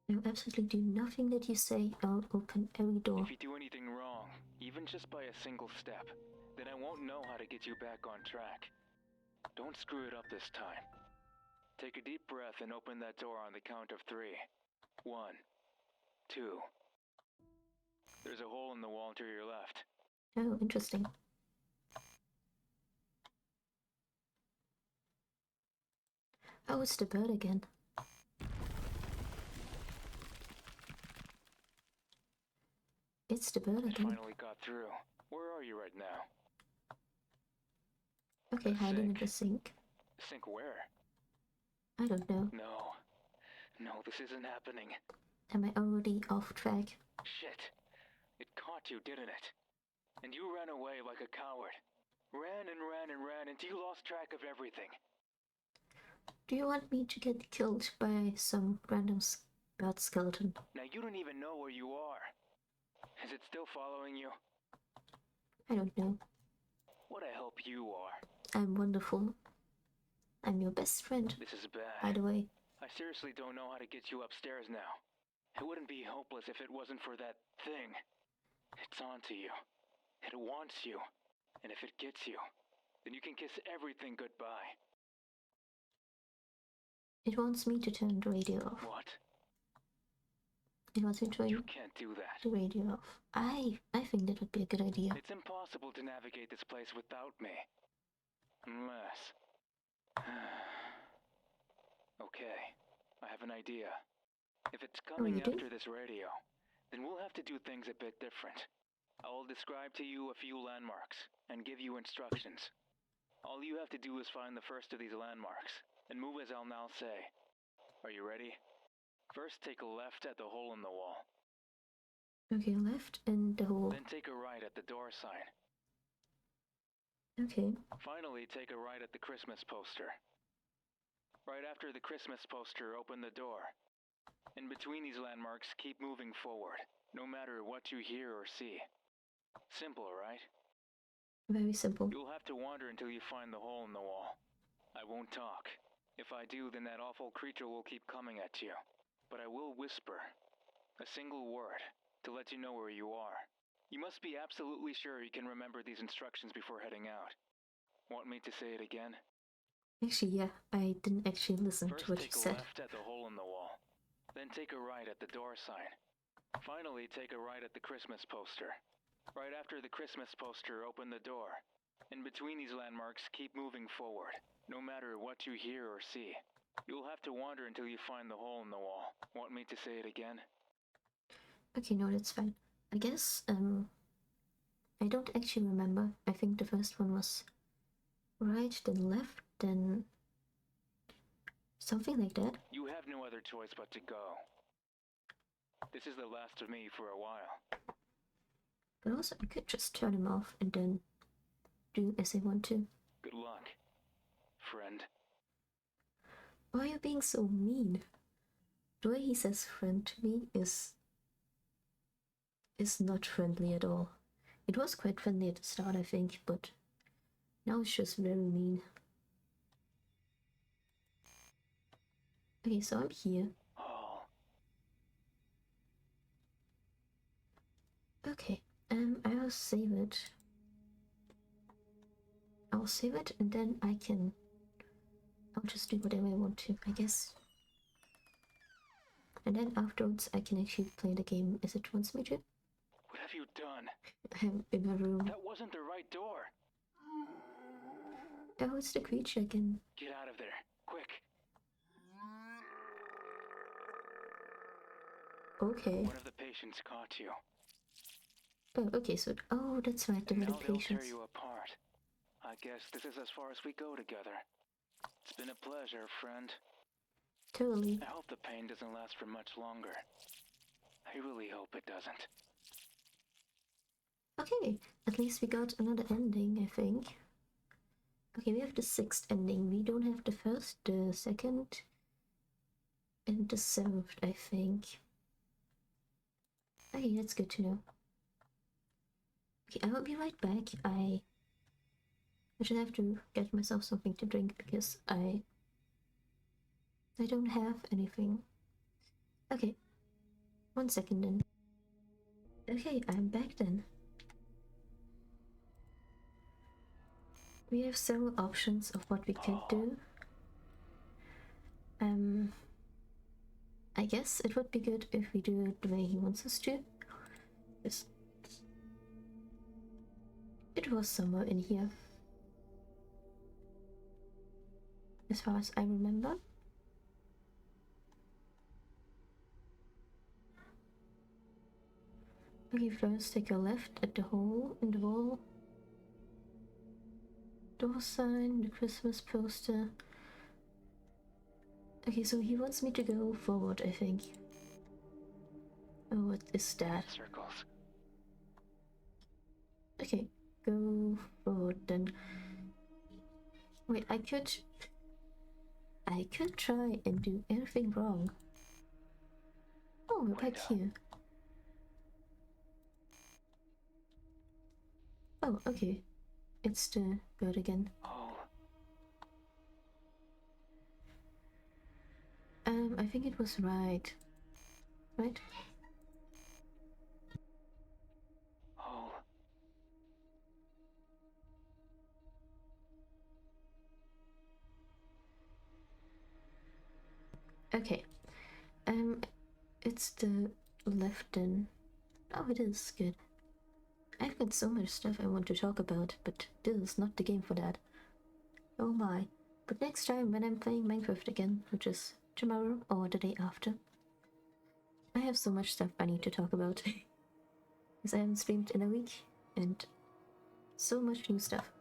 I'll absolutely do nothing that you say. I'll open every door.
If you do anything wrong, even just by a single step, then I won't know how to get you back on track. Don't screw it up this time. Take a deep breath and open that door on the count of 3. 1, 2. There's a hole in the wall to your left.
Oh, interesting. Oh, it's the bird again. It's the bird
I
again.
finally got through. Where are you right now?
Okay,
The
hiding in
sink.
the sink.
Sink where?
I don't know.
No, this isn't happening.
Am I already off track?
Shit. It caught you, didn't it? And you ran away like a coward. Ran and ran and ran until you lost track of everything.
Do you want me to get killed by some random bird skeleton?
Now you don't even know where you are. Is it still following you?
I don't know.
What I hope you are.
I'm wonderful. I'm your best friend,
This is bad.
by the way.
I seriously don't know how to get you upstairs now. It wouldn't be hopeless if it wasn't for that thing. It's onto you. It wants you. And if it gets you, then you can kiss everything goodbye.
It wants me to turn the radio off.
What?
It wants me to turn
You can't do that.
the radio off. I think that would be a good idea.
It's impossible to navigate this place without me. Unless... Okay, I have an idea. If it's coming
you do?
after this radio, then we'll have to do things a bit different. I will describe to you a few landmarks and give you instructions. All you have to do is find the first of these landmarks and move as I'll now say. Are you ready? First, take a left at the hole in the wall.
Okay, left and the hole.
Then take a right at the door sign.
Okay.
Finally, take a right at the Christmas poster. Right after the Christmas poster, open the door. In between these landmarks, keep moving forward, no matter what you hear or see. Simple, right?
Very simple.
You'll have to wander until you find the hole in the wall. I won't talk. If I do, then that awful creature will keep coming at you. But I will whisper a single word to let you know where you are. You must be absolutely sure you can remember these instructions before heading out. Want me to say it again?
Actually, yeah, I didn't actually listen
First,
to what you
take a
said.
left at the hole in the wall. Then take a right at the door sign. Finally, take a right at the Christmas poster. Right after the Christmas poster, open the door. In between these landmarks, keep moving forward, no matter what you hear or see. You'll have to wander until you find the hole in the wall. Want me to say it again?
Okay, no, that's fine. I guess, I don't actually remember. I think the first one was right, then left, then something like that.
You have no other choice but to go. This is the last of me for a while.
But also, I could just turn him off and then do as I want to.
Good luck, friend.
Why are you being so mean? The way he says friend to me is not friendly at all. It was quite friendly at the start, I think, but now it's just very mean. Okay, so I'm here.
Oh,
Okay, I'll save it. I'll save it and then I'll just do whatever I want to, I guess. And then afterwards I can actually play the game as it wants me to.
what have you done?
I'm in my room.
That wasn't the right door.
Oh, it's the creature again.
Get out of there, quick.
Okay.
One of the patients caught you.
Oh, okay, so... Oh, that's right, the
And now they'll
medications.
tear you apart. I guess this is as far as we go together. It's been a pleasure, friend.
Totally.
I hope the pain doesn't last for much longer. I really hope it doesn't.
Okay, at least we got another ending, I think. Okay, we have the 6th ending. We don't have the 1st, the 2nd, and the 7th, I think. Okay, that's good to know. Okay, I will be right back. I should have to get myself something to drink because I don't have anything. Okay, 1 second then. Okay, I'm back then. We have several options of what we could do. I guess it would be good if we do it the way he wants us to. Yes. It was somewhere in here, as far as I remember. Okay, first take a left at the hole in the wall. Door sign, the Christmas poster. Okay, so he wants me to go forward, I think. Oh, what is that?
Circles.
Okay, go forward then. Wait, I could try and do anything wrong. Oh, we're back here. Oh, okay. It's the bird again. I think it was right. Right? Okay. It's the left then. Oh, it is good. I've got so much stuff I want to talk about, but this is not the game for that. Oh my. But next time when I'm playing Minecraft again, which is tomorrow or the day after, I have so much stuff I need to talk about. Because I haven't streamed in a week, and so much new stuff.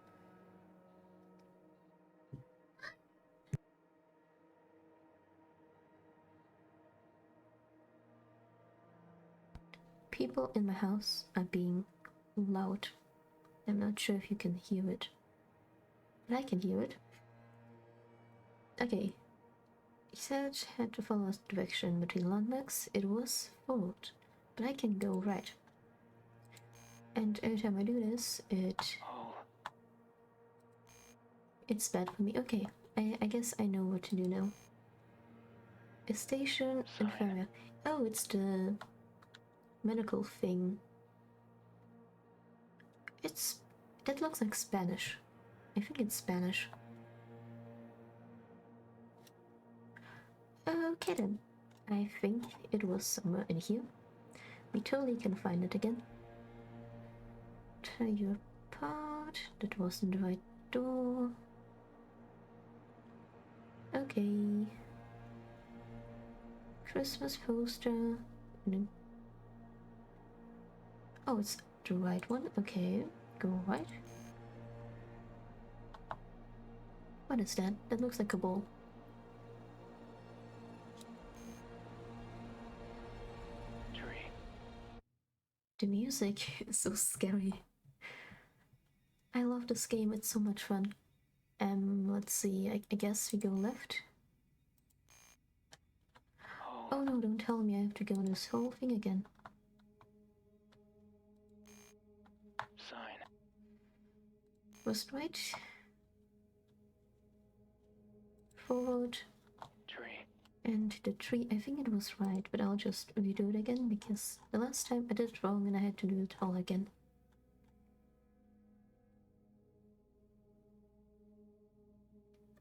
People in my house are being loud. I'm not sure if you can hear it, but I can hear it. Okay. He said I had to follow a direction between landmarks. It was forward, but I can go right. And every time I do this, it's bad for me. Okay, I guess I know what to do now. A station infirmary. Oh, it's the medical thing. That looks like Spanish. I think it's Spanish. Okay then. I think it was somewhere in here. We totally can find it again. Tear you apart. That wasn't the right door. Okay. Christmas poster. Oh, it's the right one. Okay, go right. What is that? That looks like a ball. The music is so scary. I love this game, it's so much fun. Let's see, I guess we go left. Oh no, don't tell me I have to go this whole thing again. Sign. Was right. Forward. Tree. And the tree, I think it was right, but I'll just redo it again because the last time I did it wrong and I had to do it all again.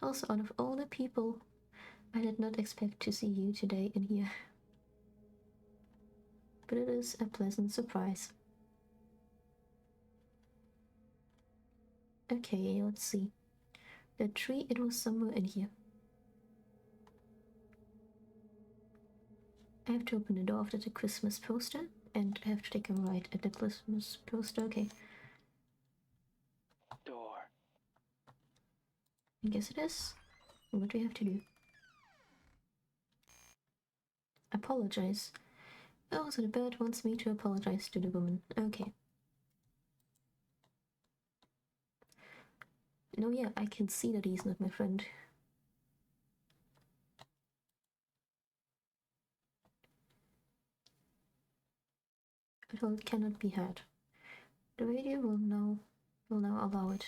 Also, out of all the people, I did not expect to see you today in here. But it is a pleasant surprise. Okay, let's see. The tree, it was somewhere in here. I have to open the door after the Christmas poster, and I have to take a right at the Christmas poster. Okay. Door. I guess it is. What do we have to do? Apologize. Oh, so the bird wants me to apologize to the woman. Okay. No, yeah, I can see that he's not my friend. It cannot be had. The radio will now allow it.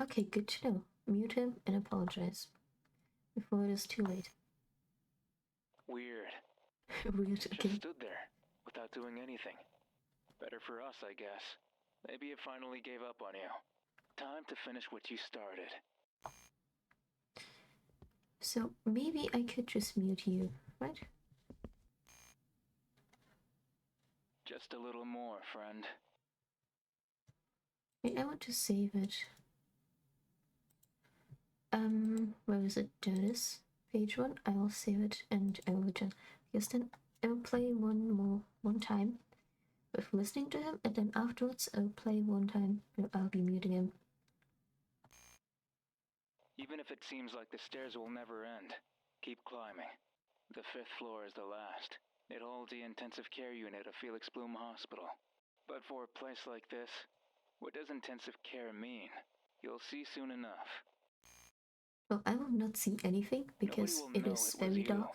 Okay, good to know. Mute him and apologize before it is too late.
Weird.
Weird, okay.
Just stood there, without doing anything. Better for us, I guess. Maybe it finally gave up on you. Time to finish what you started.
So maybe I could just mute you, right?
Just a little more, friend.
Wait, I want to save it. Where is it? There it is. Page 1. I will save it and I will return. Because then I will play one time with listening to him, and then afterwards I'll play one time where I'll be muting him.
Even if it seems like the stairs will never end, keep climbing. The 5th floor is the last. It holds the intensive care unit of Felix Bloom Hospital. But for a place like this, what does intensive care mean? You'll see soon enough.
Well, I will not see anything because it is very dark.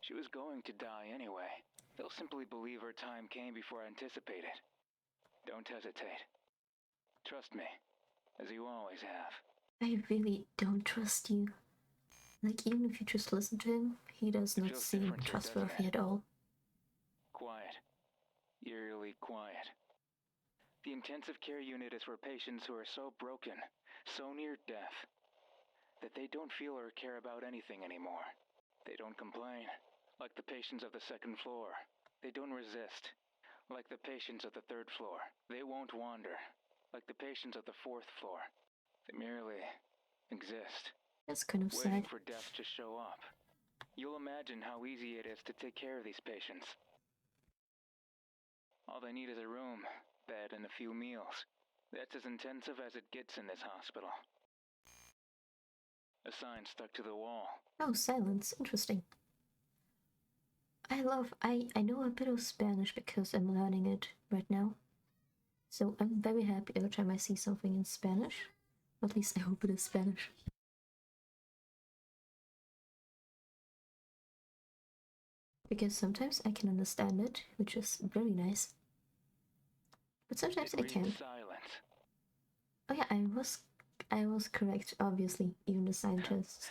She was going to die anyway. They'll simply believe her time came before anticipated. Don't hesitate. Trust me, as you always have.
I really don't trust you. Like, even if you just listen to him, he does not seem trustworthy at all.
Quiet. Eerily quiet. The intensive care unit is for patients who are so broken, so near death, that they don't feel or care about anything anymore. They don't complain, like the patients of the 2nd floor. They don't resist, like the patients of the 3rd floor. They won't wander, like the patients of the 4th floor. They merely exist.
That's kind of
waiting
sad.
for death to show up. You'll imagine how easy it is to take care of these patients. All they need is a room, bed, and a few meals. That's as intensive as it gets in this hospital. A sign stuck to the wall.
Oh, silence. Interesting. I know a bit of Spanish because I'm learning it right now. So I'm very happy every time I see something in Spanish. At least I hope it is Spanish. Because sometimes I can understand it, which is very nice. But sometimes I can't.
Silence.
Oh yeah, I was correct, obviously, even the scientists.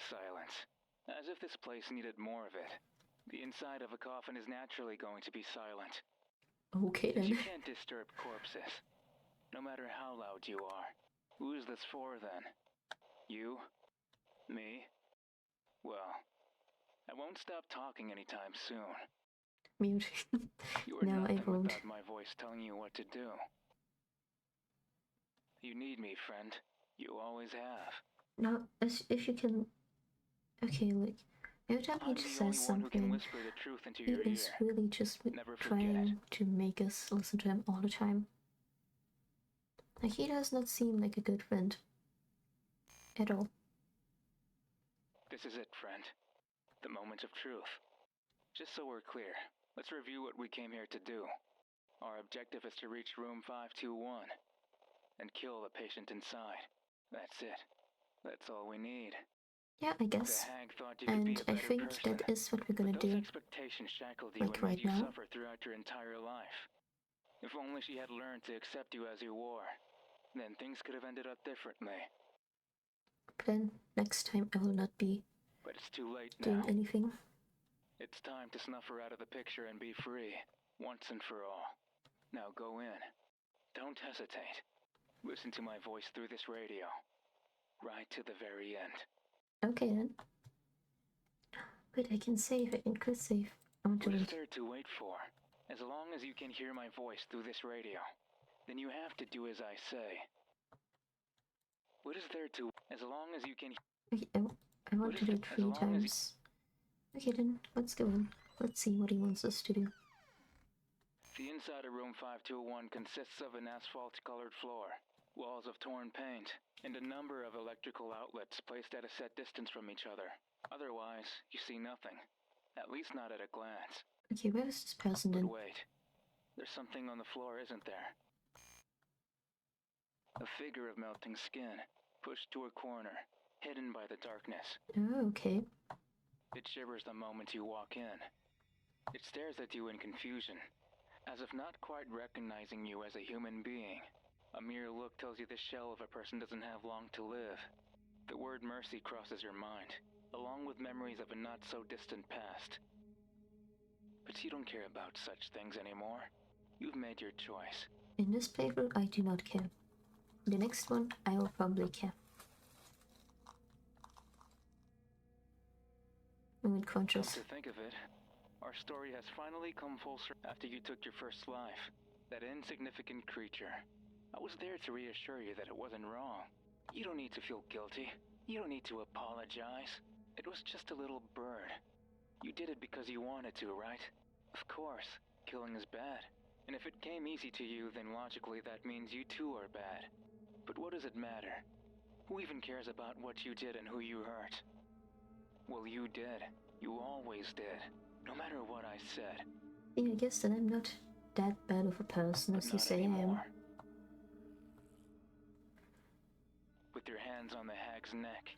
Silence. As if this place needed more of it. The inside of a coffin is naturally going to be silent.
Okay then.
You can't disturb corpses, no matter how loud you are. Who is this for then? You? Me? Well, I won't stop talking anytime soon.
Mute.
You are
No, I
nothing
won't.
without my voice telling you what to do. You need me, friend. You always have.
Now, if you can... Okay, look. Every time he says something, he is really just trying to make us listen to him all the time. Like, he does not seem like a good friend. At all.
This is it, friend. The moment of truth. Just so we're clear, let's review what we came here to do. Our objective is to reach room 521 and kill the patient inside. That's it. That's all we need.
Yeah, I guess. And I think that is what we're gonna do. Like right now.
Suffer throughout your entire life. If only she had learned to accept you as you were, then things could have ended up differently.
But then next time I will not be
But it's too late now.
doing anything.
It's time to snuff her out of the picture and be free, once and for all. Now go in. Don't hesitate. Listen to my voice through this radio. Right to the very end.
Okay then. Wait, I can save it. I could save. I want to
What is
read.
there to wait for? As long as you can hear my voice through this radio, then you have to do as I say. What is there to... As long as you can...
Okay, I want to do it 3 times. Okay then, let's go in. Let's see what he wants us to do.
The inside of room 521 consists of an asphalt-colored floor, walls of torn paint, and a number of electrical outlets placed at a set distance from each other. Otherwise, you see nothing. At least not at a glance.
Okay, where is this person then?
But wait. There's something on the floor, isn't there? A figure of melting skin, pushed to a corner, hidden by the darkness.
Oh, okay.
It shivers the moment you walk in. It stares at you in confusion, as if not quite recognizing you as a human being. A mere look tells you the shell of a person doesn't have long to live. The word mercy crosses your mind, along with memories of a not-so-distant past. But you don't care about such things anymore. You've made your choice.
In this playthrough, I do not care. The next one, I will probably care. I'm unconscious.
Come to think of it, our story has finally come full circle after you took your first life. That insignificant creature. I was there to reassure you that it wasn't wrong. You don't need to feel guilty. You don't need to apologize. It was just a little bird. You did it because you wanted to, right? Of course, killing is bad. And if it came easy to you, then logically that means you too are bad. But what does it matter? Who even cares about what you did and who you hurt? Well, you did. You always did. No matter what I said.
Yeah, I guess that I'm not that bad of a person as you say I am.
With your hands on the hag's neck,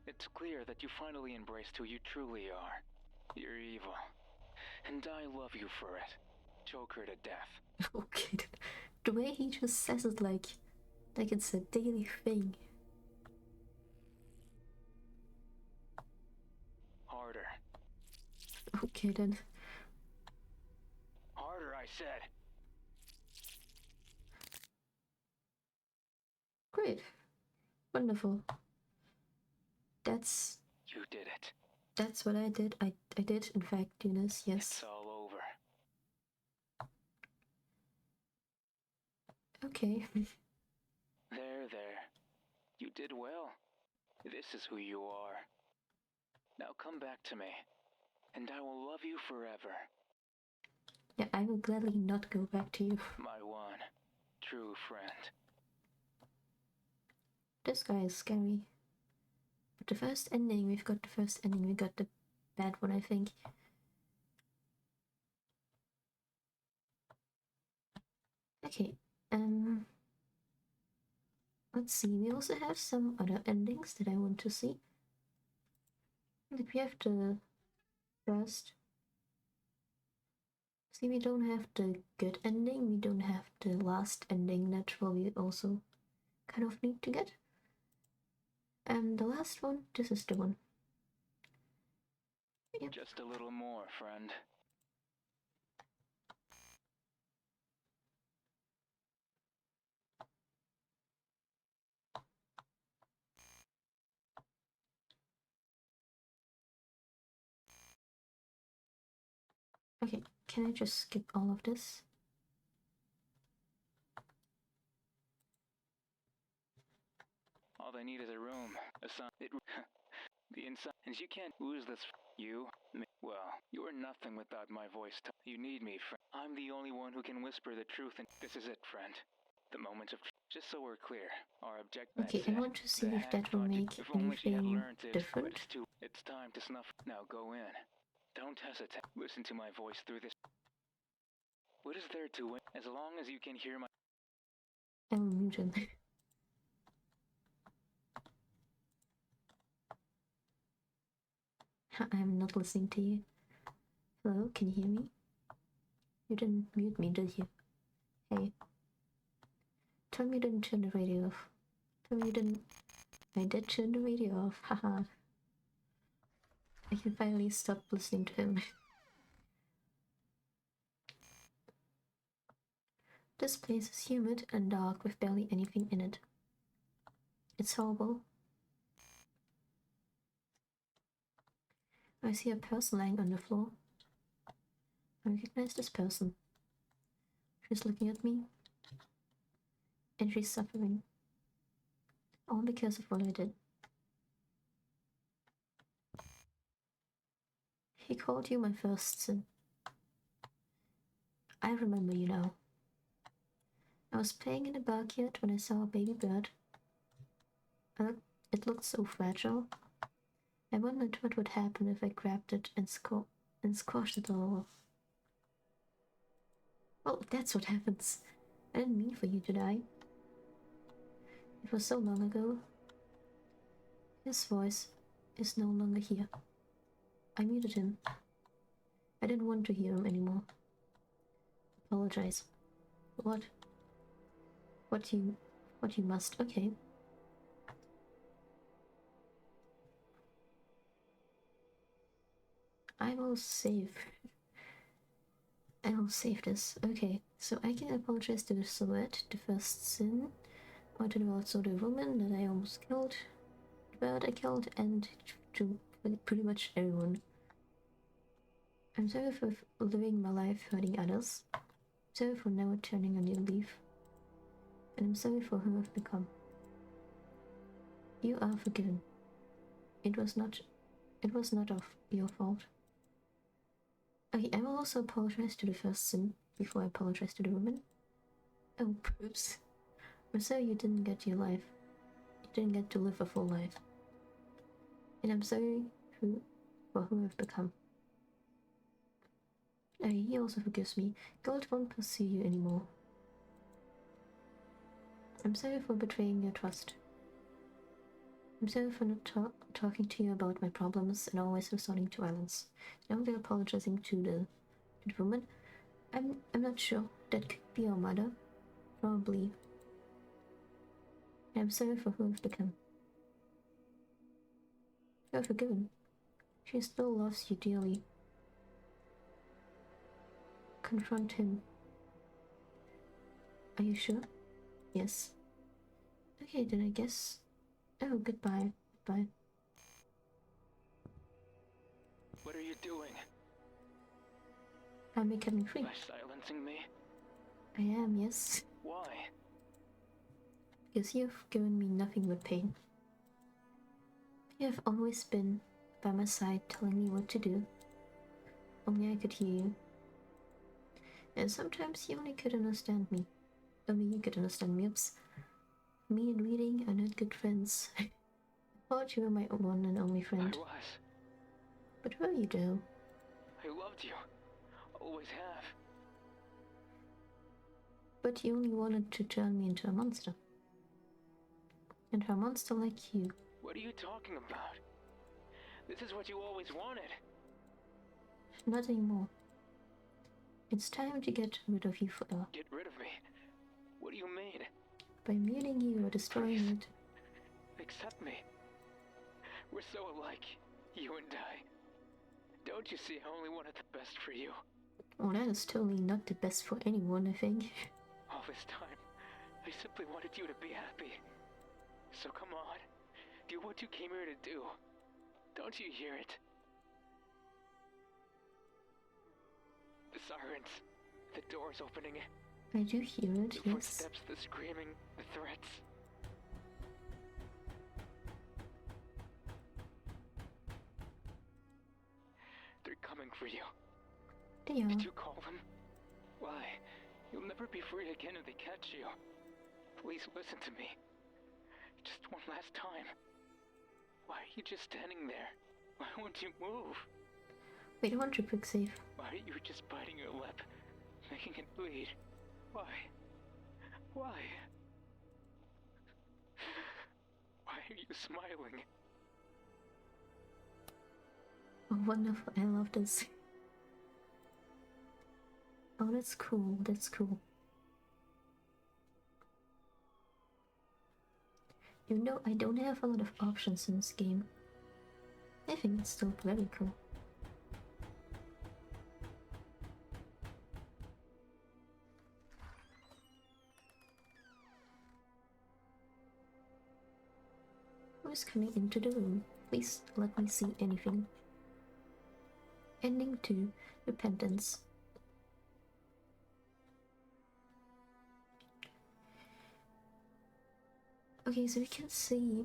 it's clear that you finally embraced who you truly are. You're evil. And I love you for it. Choke her to death.
Okay, the way he just says it like it's a daily thing.
Harder.
Okay then.
Harder, I said.
Great. Wonderful. That's...
You did it.
That's what I did. I did, in fact, do this, yes.
It's all over.
Okay.
There. You did well. This is who you are. Now come back to me, and I will love you forever.
Yeah, I will gladly not go back to you.
My one true friend.
This guy is scary. But the first ending, we got the bad one, I think. Okay, let's see, we also have some other endings that I want to see. Like we have the first... See, we don't have the good ending, we don't have the last ending, that's what we also kind of need to get. And the last one, this is the one. Yep.
Just a little more, friend.
Okay, can I just skip all of this?
All they need is a room, the inside, and you can't lose this. You? Me. Well, you are nothing without my voice. You need me, friend. I'm the only one who can whisper the truth, and this is it, friend. The moment of truth. Just so we're clear, our objective.
Okay, I want to see if that will make anything different.
It's time to snuff. Now go in. Don't hesitate. Listen to my voice through this. What is there to win? As long as you can hear my...
I will mute him. I'm not listening to you. Hello, can you hear me? You didn't mute me, did you? Hey. Tell me you didn't turn the radio off. Tell me you didn't... I did turn the radio off, haha. I can finally stop listening to him. This place is humid and dark with barely anything in it. It's horrible. I see a person lying on the floor. I recognize this person. She's looking at me. And she's suffering. All because of what I did. He called you my first sin. I remember you now. I was playing in the backyard when I saw a baby bird. It looked so fragile. I wondered what would happen if I grabbed it and squashed it all. Well, that's what happens. I didn't mean for you to die. It was so long ago. His voice is no longer here. I muted him. I didn't want to hear him anymore. apologize. What? What you must. Okay. I will save this. Okay, so I can apologize to the silhouette, the first sin, or to the also the woman that I almost killed, the bird I killed, and to pretty much everyone. I'm sorry for living my life hurting others. I'm sorry for never turning a new leaf. And I'm sorry for who I've become. You are forgiven. It was not of your fault. Okay, I will also apologize to the first sin before I apologize to the woman. Oh, oops. I'm sorry you didn't get your life. You didn't get to live a full life. And I'm sorry for who I've become. He also forgives me. God won't pursue you anymore. I'm sorry for betraying your trust. I'm sorry for not talking to you about my problems and always resorting to violence. Now we're apologizing to the woman. I'm not sure. That could be our mother. Probably. I'm sorry for who I've become. You're forgiven. She still loves you dearly. Confront him. Are you sure? Yes. Okay, then I guess... Oh, goodbye. Goodbye.
What are you doing?
I'm becoming free.
By silencing me?
I am, yes.
Why?
Because you've given me nothing but pain. You have always been by my side telling me what to do. Only I could hear you. And sometimes you only could understand me. Only you could understand me. Oops. Me and reading are not good friends. I thought you were my one and only friend.
I was.
But were you though?
I loved you. Always have.
But you only wanted to turn me into a monster. And for a monster like you.
What are you talking about? This is what you always wanted.
Not anymore. It's time to get rid of you forever.
Get rid of me? What do you mean?
By muting you or destroying it.
Accept me. We're so alike, you and I. Don't you see I only wanted the best for you?
Well, that is totally not the best for anyone, I think.
All this time, I simply wanted you to be happy. So come on, do what you came here to do. Don't you hear it? The sirens, the doors opening.
I do hear it,
the
yes.
Footsteps, the screaming, the threats. They're coming for you.
They are.
Did you call them? Why? You'll never be free again if they catch you. Please listen to me. Just one last time. Why are you just standing there? Why won't you move?
Wait, I want to quick save.
Why are you just biting your lip, making it bleed? Why? Why? Why are you smiling?
Oh, wonderful. I love this. Oh, that's cool. That's cool. Even though I don't have a lot of options in this game, I think it's still very cool. Who is coming into the room? Please let me see anything. Ending 2, Repentance. Okay, so we can see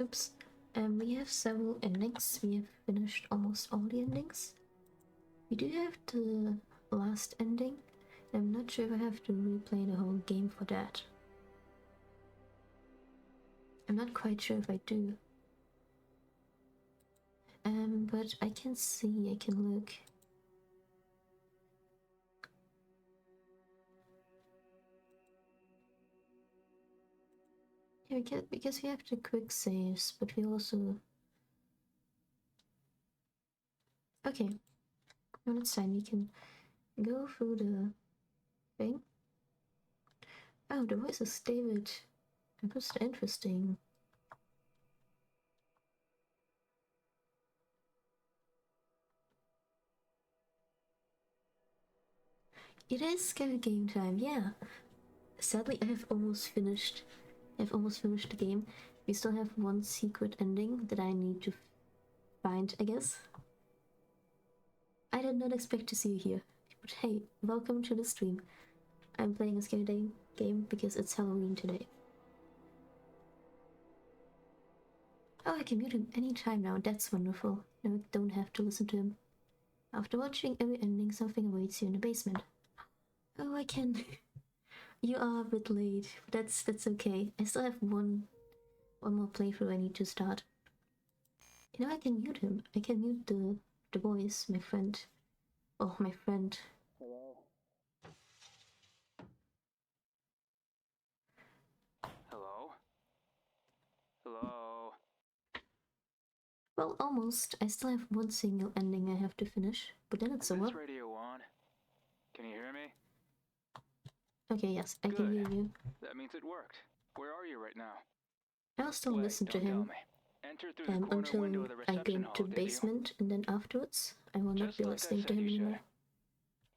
oops. We have several endings. We have finished almost all the endings. We do have the last ending. I'm not sure if I have to replay the whole game for that. I'm not quite sure if I do. But I can see, I can look. Yeah, because we have the quick saves, but we also Okay. No, that's fine. We can go through the thing. Oh, the voice is David. That's interesting. It is scary game time, yeah. Sadly, I have almost finished the game. We still have one secret ending that I need to find, I guess. I did not expect to see you here. But hey, welcome to the stream. I'm playing a scary game because it's Halloween today. Oh, I can mute him anytime now. That's wonderful. Now I don't have to listen to him. After watching every ending, something awaits you in the basement. Oh, I can. You are a bit late, but that's okay. I still have one more playthrough I need to start. You know, I can mute him. I can mute the voice, my friend. Oh, my friend.
Hello? Hello? Hello?
Well, almost. I still have one single ending I have to finish, but then it's
Is
over.
this radio on? Can you hear me?
Okay, yes, I can hear you.
That means it worked. Where are you right now?
I'll still
Wait,
listen to
don't tell
him
me. Enter through the corner
until
window of the
I go
reception
to
hall,
the
did you?
basement, and then afterwards, I will not
Just
be
like I
listening to
said
him
you should.
anymore.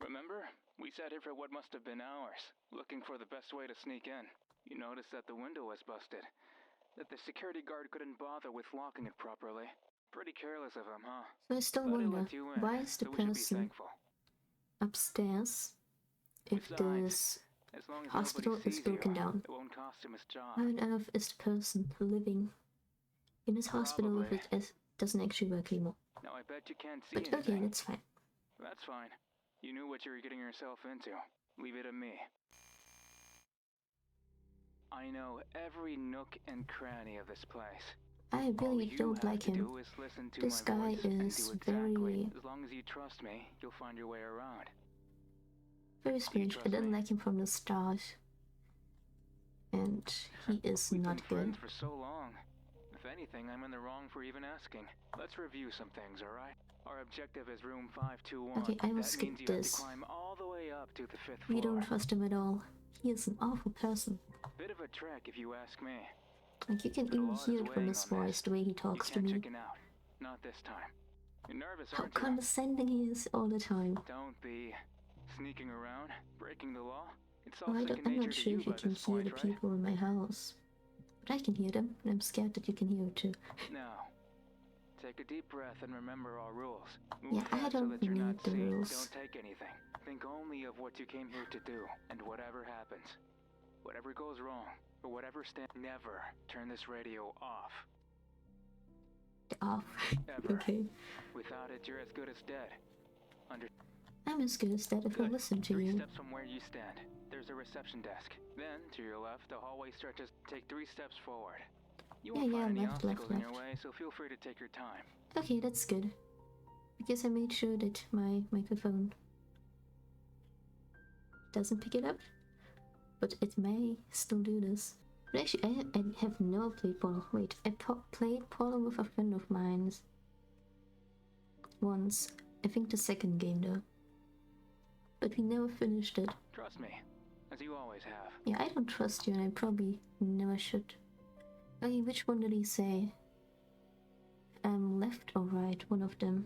Remember? We sat here for what must have been hours, looking for the best way to sneak in. You noticed that the window was busted. That the security guard couldn't bother with locking it properly. Pretty careless of him, huh?
So I still
But he
wonder,
let you in,
why is the
so we should be
person
thankful.
upstairs if
Besides,
this
as long as
hospital
nobody
is
sees
broken
you,
down?
it won't cost him his job.
How on earth is the person living in this hospital if
Probably.
it doesn't actually work anymore?
Now I bet you can't see
But
anything.
okay, that's fine.
That's fine. You knew what you were getting yourself into. Leave it to me. I know every nook and cranny of this place.
I really don't like him. This guy is very...
As long as you trust me, you'll find your way around.
very strange. I didn't like him from the start. And he is not
We've been
good.
friends for so long. If anything, I'm in the wrong for even asking. Let's review some things, alright? Our objective is room 521.
Okay, I will
that
skip
means you
this.
have to climb all the way up to the 5th floor.
We don't trust him at all. He is an awful person.
Bit of a trek if you ask me.
Like, you can
But a
even
lot
hear
is
it from his
weighing on
voice,
this.
the way he talks
You
to
can't
me.
chicken out. Not this time. You're nervous,
How
aren't you?
condescending he is all the time.
Don't be. Sneaking around, breaking the law. It's all
Well,
second
I'm
nature
not
to
sure
you
if you
by
can
this
hear
point,
the
right?
people in my house. But I can hear them, and I'm scared that you can hear it too.
Now, take a deep breath and remember our rules.
Yeah,
Move
I
fast so
don't
that you're
need
not
the
seen.
rules.
Don't take anything. Think only of what you came here to do, and whatever happens, whatever goes wrong, or whatever never turn this radio off.
Off.
Ever.
Okay.
Without it, you're as good as dead.
I'm as good as that if I
Good.
listen to
3
you.
steps from where you stand. There's a reception desk. Then, to your left, the hallway stretches. Take 3 steps forward. You won't find any obstacles in your way, so feel free to take your time.
Okay, that's good. Because I made sure that my microphone doesn't pick it up. But it may still do this. But actually, I have never played Portal. Wait, I played Portal with a friend of mine's once. I think the second game though. But we never finished it.
Trust me, as you always have.
Yeah, I don't trust you and I probably never should. Okay, which one did he say? Left or right? One of them.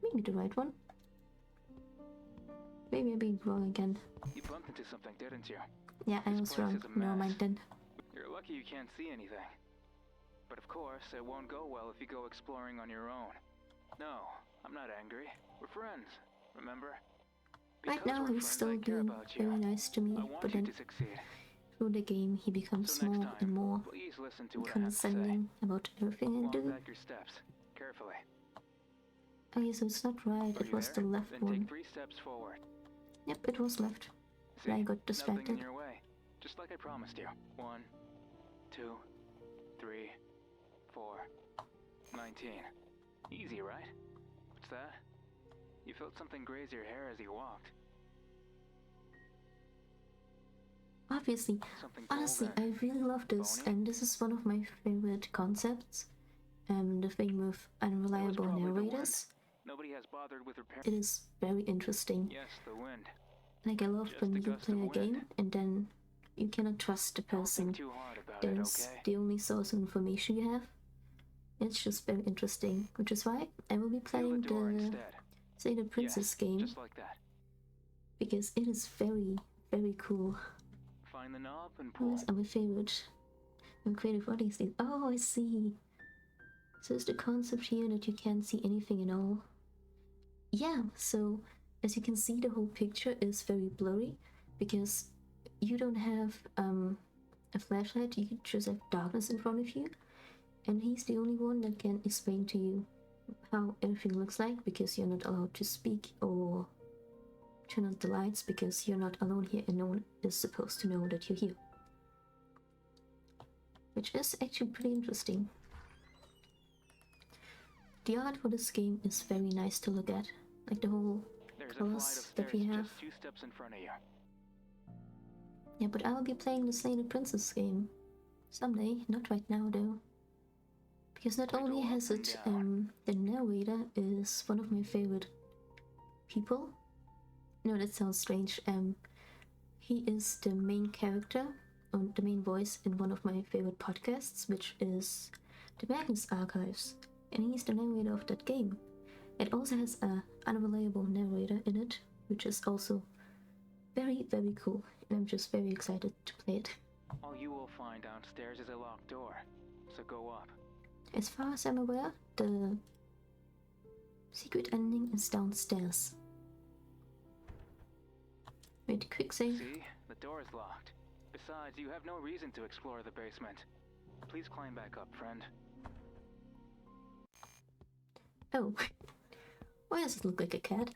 Maybe the right one. Maybe I'm being wrong again.
You bumped into something, didn't you?
Yeah, I
This
was
place
wrong.
is a
Never
mess.
mind then.
You're lucky you can't see anything. But of course, it won't go well if you go exploring on your own. No, I'm not angry. We're friends, remember?
Right now he's still being very nice to me, but then through the game he becomes more and more condescending about everything I do.
Back your steps, carefully.
Okay, so it's not right, it was the left
Then
one.
take 3 steps forward.
Yep, it was left.
See,
And I got
nothing
distracted.
in your way. Just like I promised you. 1, 2, 3, 4, 19. Easy, right? What's that? You felt something graze your hair as you walked.
Obviously, honestly, I really love this, and this is one of my favorite concepts. the thing with unreliable narrators.
Nobody has bothered with repairing.
It is very interesting.
Yes, the wind.
Like, I love
Just
when
a
you
gust
play
of
a
wind.
game and then you cannot trust the
Don't
person.
think too hard about
That
it,
is
okay?
the only source of information you have. It's just very interesting, which is why I will be
Feel
playing
door
the
instead.
Sailor Princess game,
Just like that.
because it is very, very cool.
Find the knob and
What
pull.
is my favorite? My creative writing these. Oh, I see. So is the concept here that you can't see anything at all? Yeah, so as you can see, the whole picture is very blurry because you don't have a flashlight, you just have darkness in front of you, and he's the only one that can explain to you how everything looks like, because you're not allowed to speak or turn on the lights because you're not alone here and no one is supposed to know that you're here. Which is actually pretty interesting. The art for this game is very nice to look at, like the whole
There's a flight
colors
of
that
stairs
we have.
just 2 steps in front of you.
Yeah, but I'll be playing the Sailor Princess game someday, not right now though. Because not
We go
only
up
has
and
it,
down.
the narrator is one of my favorite people. No, that sounds strange. He is the main character, or the main voice in one of my favorite podcasts, which is the Magnus Archives, and he's the narrator of that game. It also has a unreliable narrator in it, which is also very, very cool, and I'm just very excited to play it.
All you will find downstairs is a locked door, so go up.
As far as I'm aware, the secret ending is downstairs. Wait, quick save.
See? The door is locked. Besides, you have no reason to explore the basement. Please climb back up, friend.
Oh, why does it look like a cat?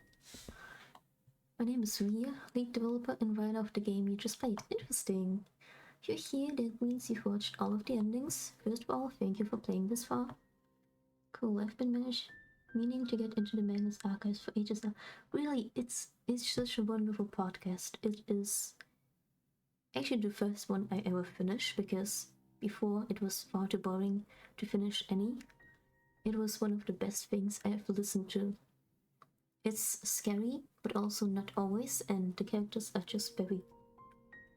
My name is Ria, lead developer and writer of the game you just played. Interesting. If you're here, that means you've watched all of the endings. First of all, thank you for playing this far. Cool, I've been meaning to get into the Magnus Archives for ages now. Really, it's such a wonderful podcast. It is actually the first one I ever finished, because before it was far too boring to finish any. It was one of the best things I ever listened to. It's scary, but also not always, and the characters are just very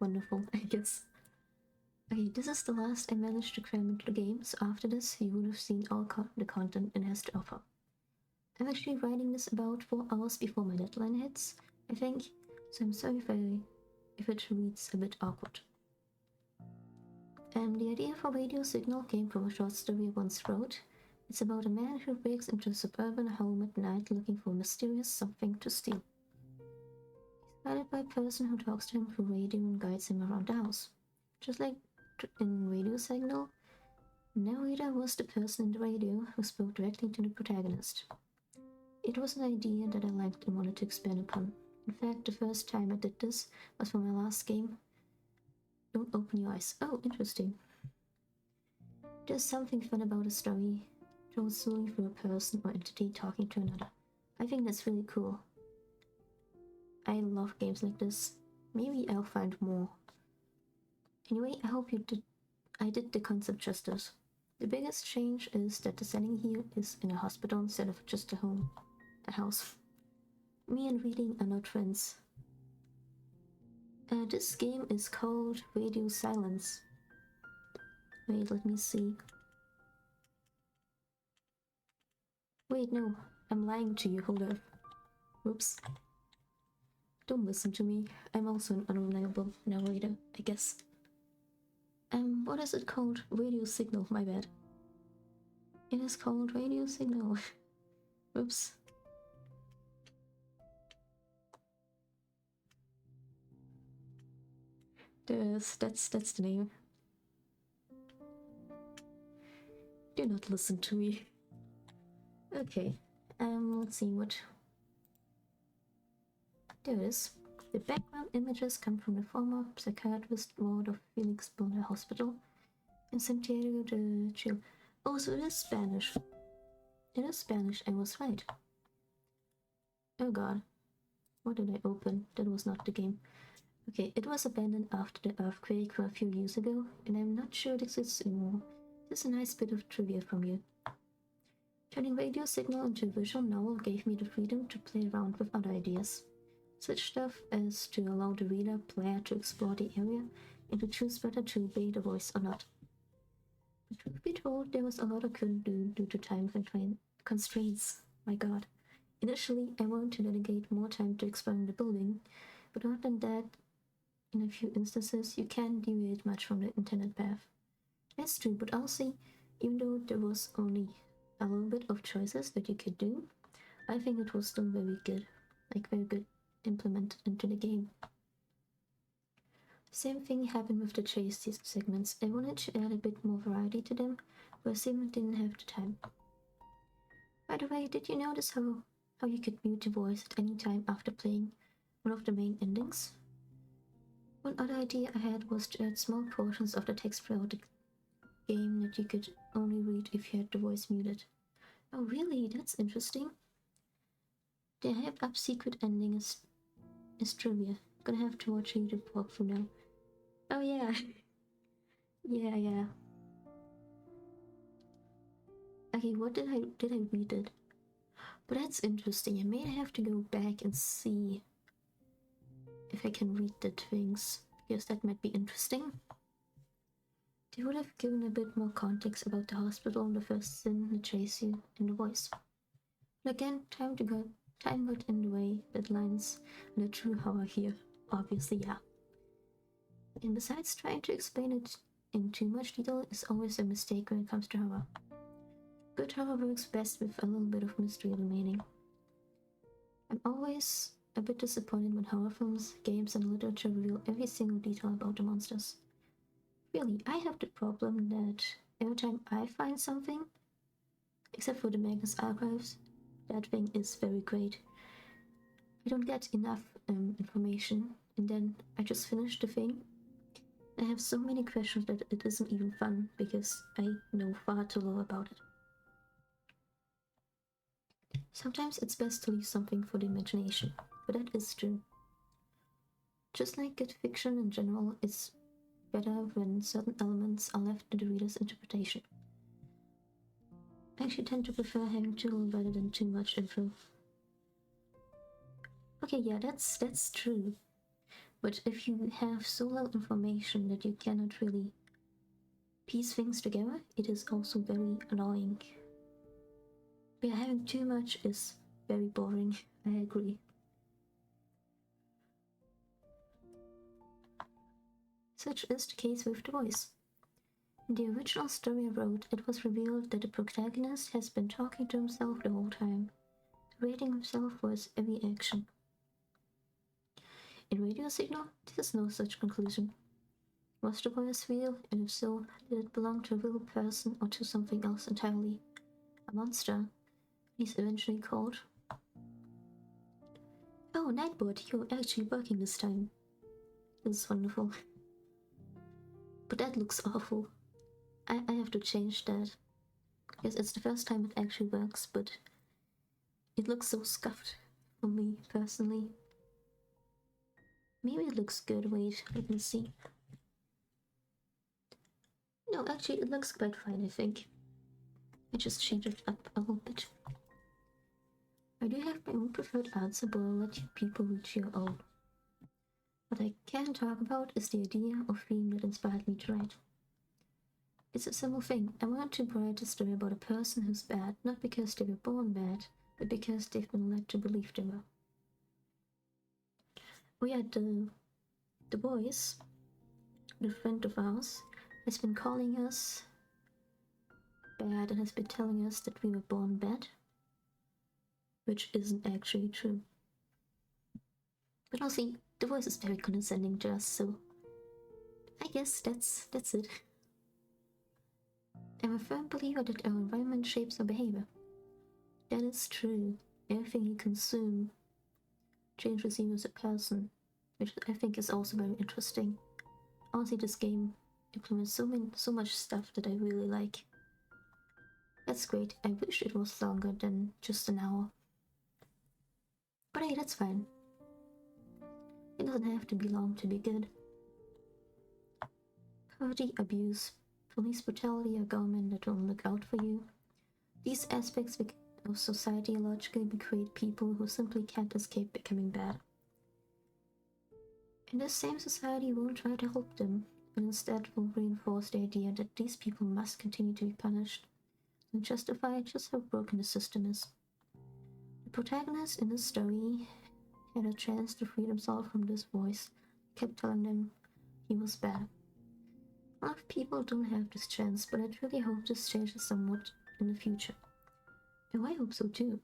wonderful, I guess. Okay, this is the last I managed to cram into the game, so after this you would have seen all the content it has to offer. I'm actually writing this about 4 hours before my deadline hits, I think, so I'm sorry if it reads a bit awkward. The idea for Radio.Signal came from a short story I once wrote. It's about a man who breaks into a suburban home at night looking for mysterious something to steal. He's guided by a person who talks to him through radio and guides him around the house. Just like in Radio.Signal, the narrator was the person in the radio who spoke directly to the protagonist. It was an idea that I liked and wanted to expand upon. In fact, the first time I did this was for my last game, Don't Open Your Eyes. Oh, interesting. There's something fun about a story told solely through a person or entity talking to another. I think that's really cool. I love games like this. Maybe I'll find more. Anyway, I hope I did the concept justice. The biggest change is that the setting here is in a hospital instead of just a house. Me and reading are not friends. This game is called Radio Silence. Wait, let me see. Wait, no, I'm lying to you, hold up. Whoops. Don't listen to me, I'm also an unreliable narrator, I guess. What is it called? Radio.Signal, my bad. It is called Radio.Signal. Whoops. That's the name. Do not listen to me. Okay, let's see what... There it is. The background images come from the former psychiatrist ward of Felix Bonner Hospital in Santiago de Chile. Oh, so it is Spanish. It is Spanish, I was right. Oh god. What did I open? That was not the game. Okay, it was abandoned after the earthquake from a few years ago, and I'm not sure it exists anymore. This is a nice bit of trivia from you. Turning Radio.Signal into a visual novel gave me the freedom to play around with other ideas. Such stuff as to allow the player to explore the area and to choose whether to obey the voice or not. But truth be told, there was a lot I couldn't do due to time constraints. My god. Initially, I wanted to dedicate more time to exploring the building, but other than that, in a few instances, you can't deviate much from the intended path. That's true, but also, even though there was only a little bit of choices that you could do, I think it was still very good implemented into the game. Same thing happened with the chase segments. I wanted to add a bit more variety to them, but I simply didn't have the time. By the way, did you notice how you could mute the voice at any time after playing one of the main endings? One other idea I had was to add small portions of the text throughout the game that you could only read if you had the voice muted. Oh really? That's interesting. The hyped up secret ending is trivia. Gonna have to watch a YouTube walkthrough now. Oh yeah. yeah. Okay, what did I read it? But that's interesting. I may have to go back and see if I can read the things, because that might be interesting. They would have given a bit more context about the hospital and the first sin that chase you in the voice. But again, time got in the way, deadlines, and the true horror here. Obviously, yeah. And besides, trying to explain it in too much detail is always a mistake when it comes to horror. Good horror works best with a little bit of mystery remaining. I'm always a bit disappointed when horror films, games, and literature reveal every single detail about the monsters. Really, I have the problem that every time I find something, except for the Magnus Archives, that thing is very great. I don't get enough information, and then I just finish the thing. I have so many questions that it isn't even fun, because I know far too little about it. Sometimes it's best to leave something for the imagination, but that is true. Just like good fiction in general, it's better when certain elements are left to the reader's interpretation. I actually tend to prefer having too little rather than too much info. Okay, yeah, that's true. But if you have so little information that you cannot really piece things together, it is also very annoying. But having too much is very boring, I agree. Such is the case with The Voice. In the original story I wrote, it was revealed that the protagonist has been talking to himself the whole time, rating himself for his every action. In Radio.Signal, there is no such conclusion. Was the voice real, and if so, did it belong to a real person or to something else entirely? A monster, he's eventually called. Oh, Nightbot, you're actually working this time. This is wonderful. But that looks awful. I have to change that. Because it's the first time it actually works, but it looks so scuffed for me, personally. Maybe it looks good. Wait, let me see. No, actually, it looks quite fine, I think. I just changed it up a little bit. I do have my own preferred answer, but I'll let you people reach your own. What I can talk about is the idea or theme that inspired me to write. It's a simple thing. I wanted to write a story about a person who's bad, not because they were born bad, but because they've been led to believe they were. Oh yeah, the voice, the friend of ours, has been calling us bad and has been telling us that we were born bad, which isn't actually true. But also, the voice is very condescending to us, so I guess that's it. I'm a firm believer that our environment shapes our behavior. That is true. Everything you consume changes you as a person, which I think is also very interesting. Honestly, this game implements so much stuff that I really like. That's great. I wish it was longer than just an hour. But hey, that's fine. It doesn't have to be long to be good. Poverty, abuse, police brutality, a government that won't look out for you, These aspects of society logically create people who simply can't escape becoming bad. And this same society won't try to help them, and instead will reinforce the idea that these people must continue to be punished, and justify just how broken the system is. The protagonist in this story had a chance to free himself from this voice, kept telling them he was bad. A lot of people don't have this chance, but I really hope this changes somewhat in the future. And I hope so too.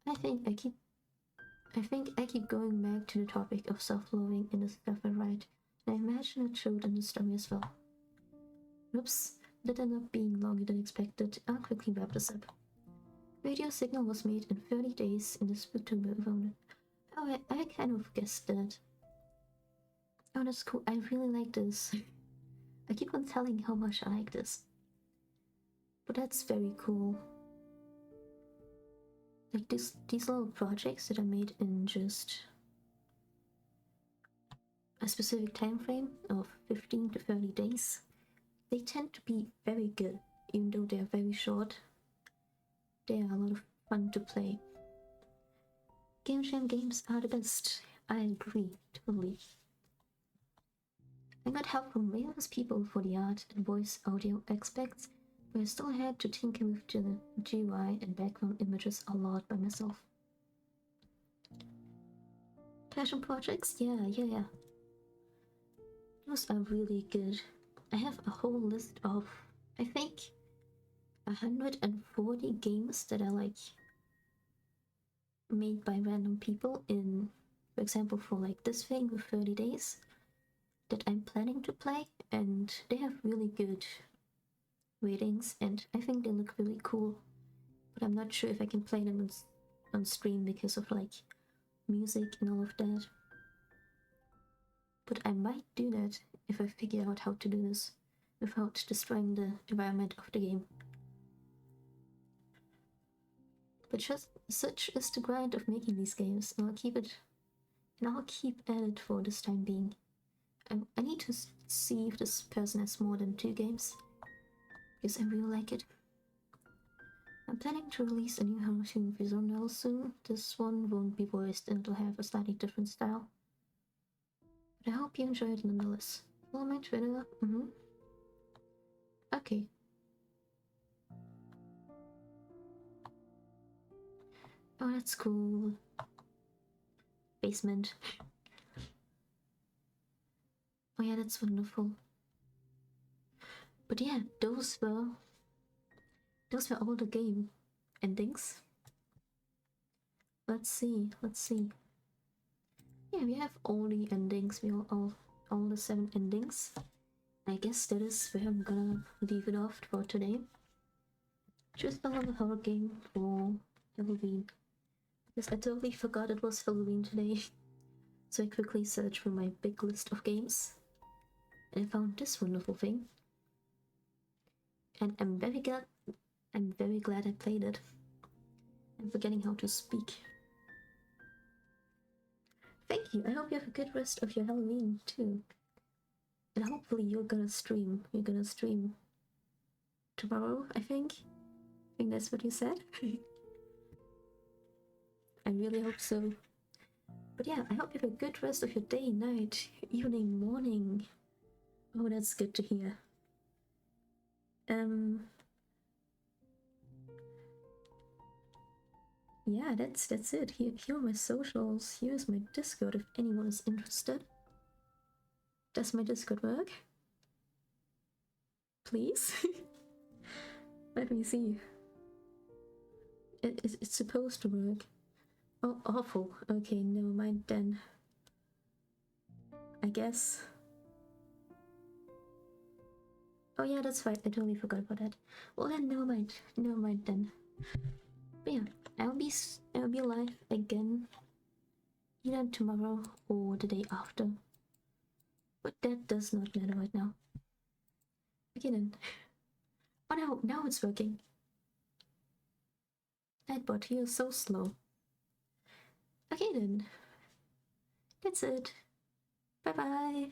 I think I keep going back to the topic of self-loathing in the stuff I write, and I imagine it showed in the story as well. Oops, that ended up being longer than expected. I'll quickly wrap this up. Radio.Signal was made in 30 days in the Spooktober event. Oh, I kind of guessed that. Oh, that's cool. I really like this. I keep on telling how much I like this. But that's very cool. Like these little projects that are made in just a specific time frame of 15 to 30 days, they tend to be very good, even though they are very short. They are a lot of fun to play. Game Jam games are the best. I agree, totally. I got help from various people for the art and voice audio aspects, but I still had to tinker with the GUI and background images a lot by myself. Passion projects? Yeah. Those are really good. I have a whole list of, I think, 140 games that are like made by random people in, for example, for like this thing with 30 days that I'm planning to play, and they have really good ratings and I think they look really cool, but I'm not sure if I can play them on stream because of like music and all of that. But I might do that if I figure out how to do this without destroying the environment of the game. But just such is the grind of making these games, and I'll keep at it for this time being. I need to see if this person has more than 2 games, because I really like it. I'm planning to release a new Halloween visual novel soon. This one won't be voiced and it'll have a slightly different style. But I hope you enjoy it nonetheless. Follow my Twitter. Okay. Oh, that's cool. Basement. Oh yeah, that's wonderful. But yeah, those were all the game endings. Let's see. Yeah, we have all the endings. We all the 7 endings. I guess that is where I'm gonna leave it off for today. Just another horror game for Halloween. Because I totally forgot it was Halloween today. So I quickly searched through my big list of games. And I found this wonderful thing. And I'm very glad I played it. I'm forgetting how to speak. Thank you. I hope you have a good rest of your Halloween too. And hopefully you're gonna stream. You're gonna stream tomorrow, I think. I think that's what you said. I really hope so. But yeah, I hope you have a good rest of your day, night, evening, morning. Oh, that's good to hear. Yeah, that's it. Here are my socials. Here's my Discord if anyone is interested. Does my Discord work? Please? Let me see. It's supposed to work. Oh, awful. Okay, never mind then. I guess. Oh yeah, that's right. I totally forgot about that. Well then, never mind then. But yeah, I'll be live again either tomorrow or the day after. But that does not matter right now. Okay then. Oh now it's working. Nightbot, you're so slow. Okay then. That's it. Bye bye.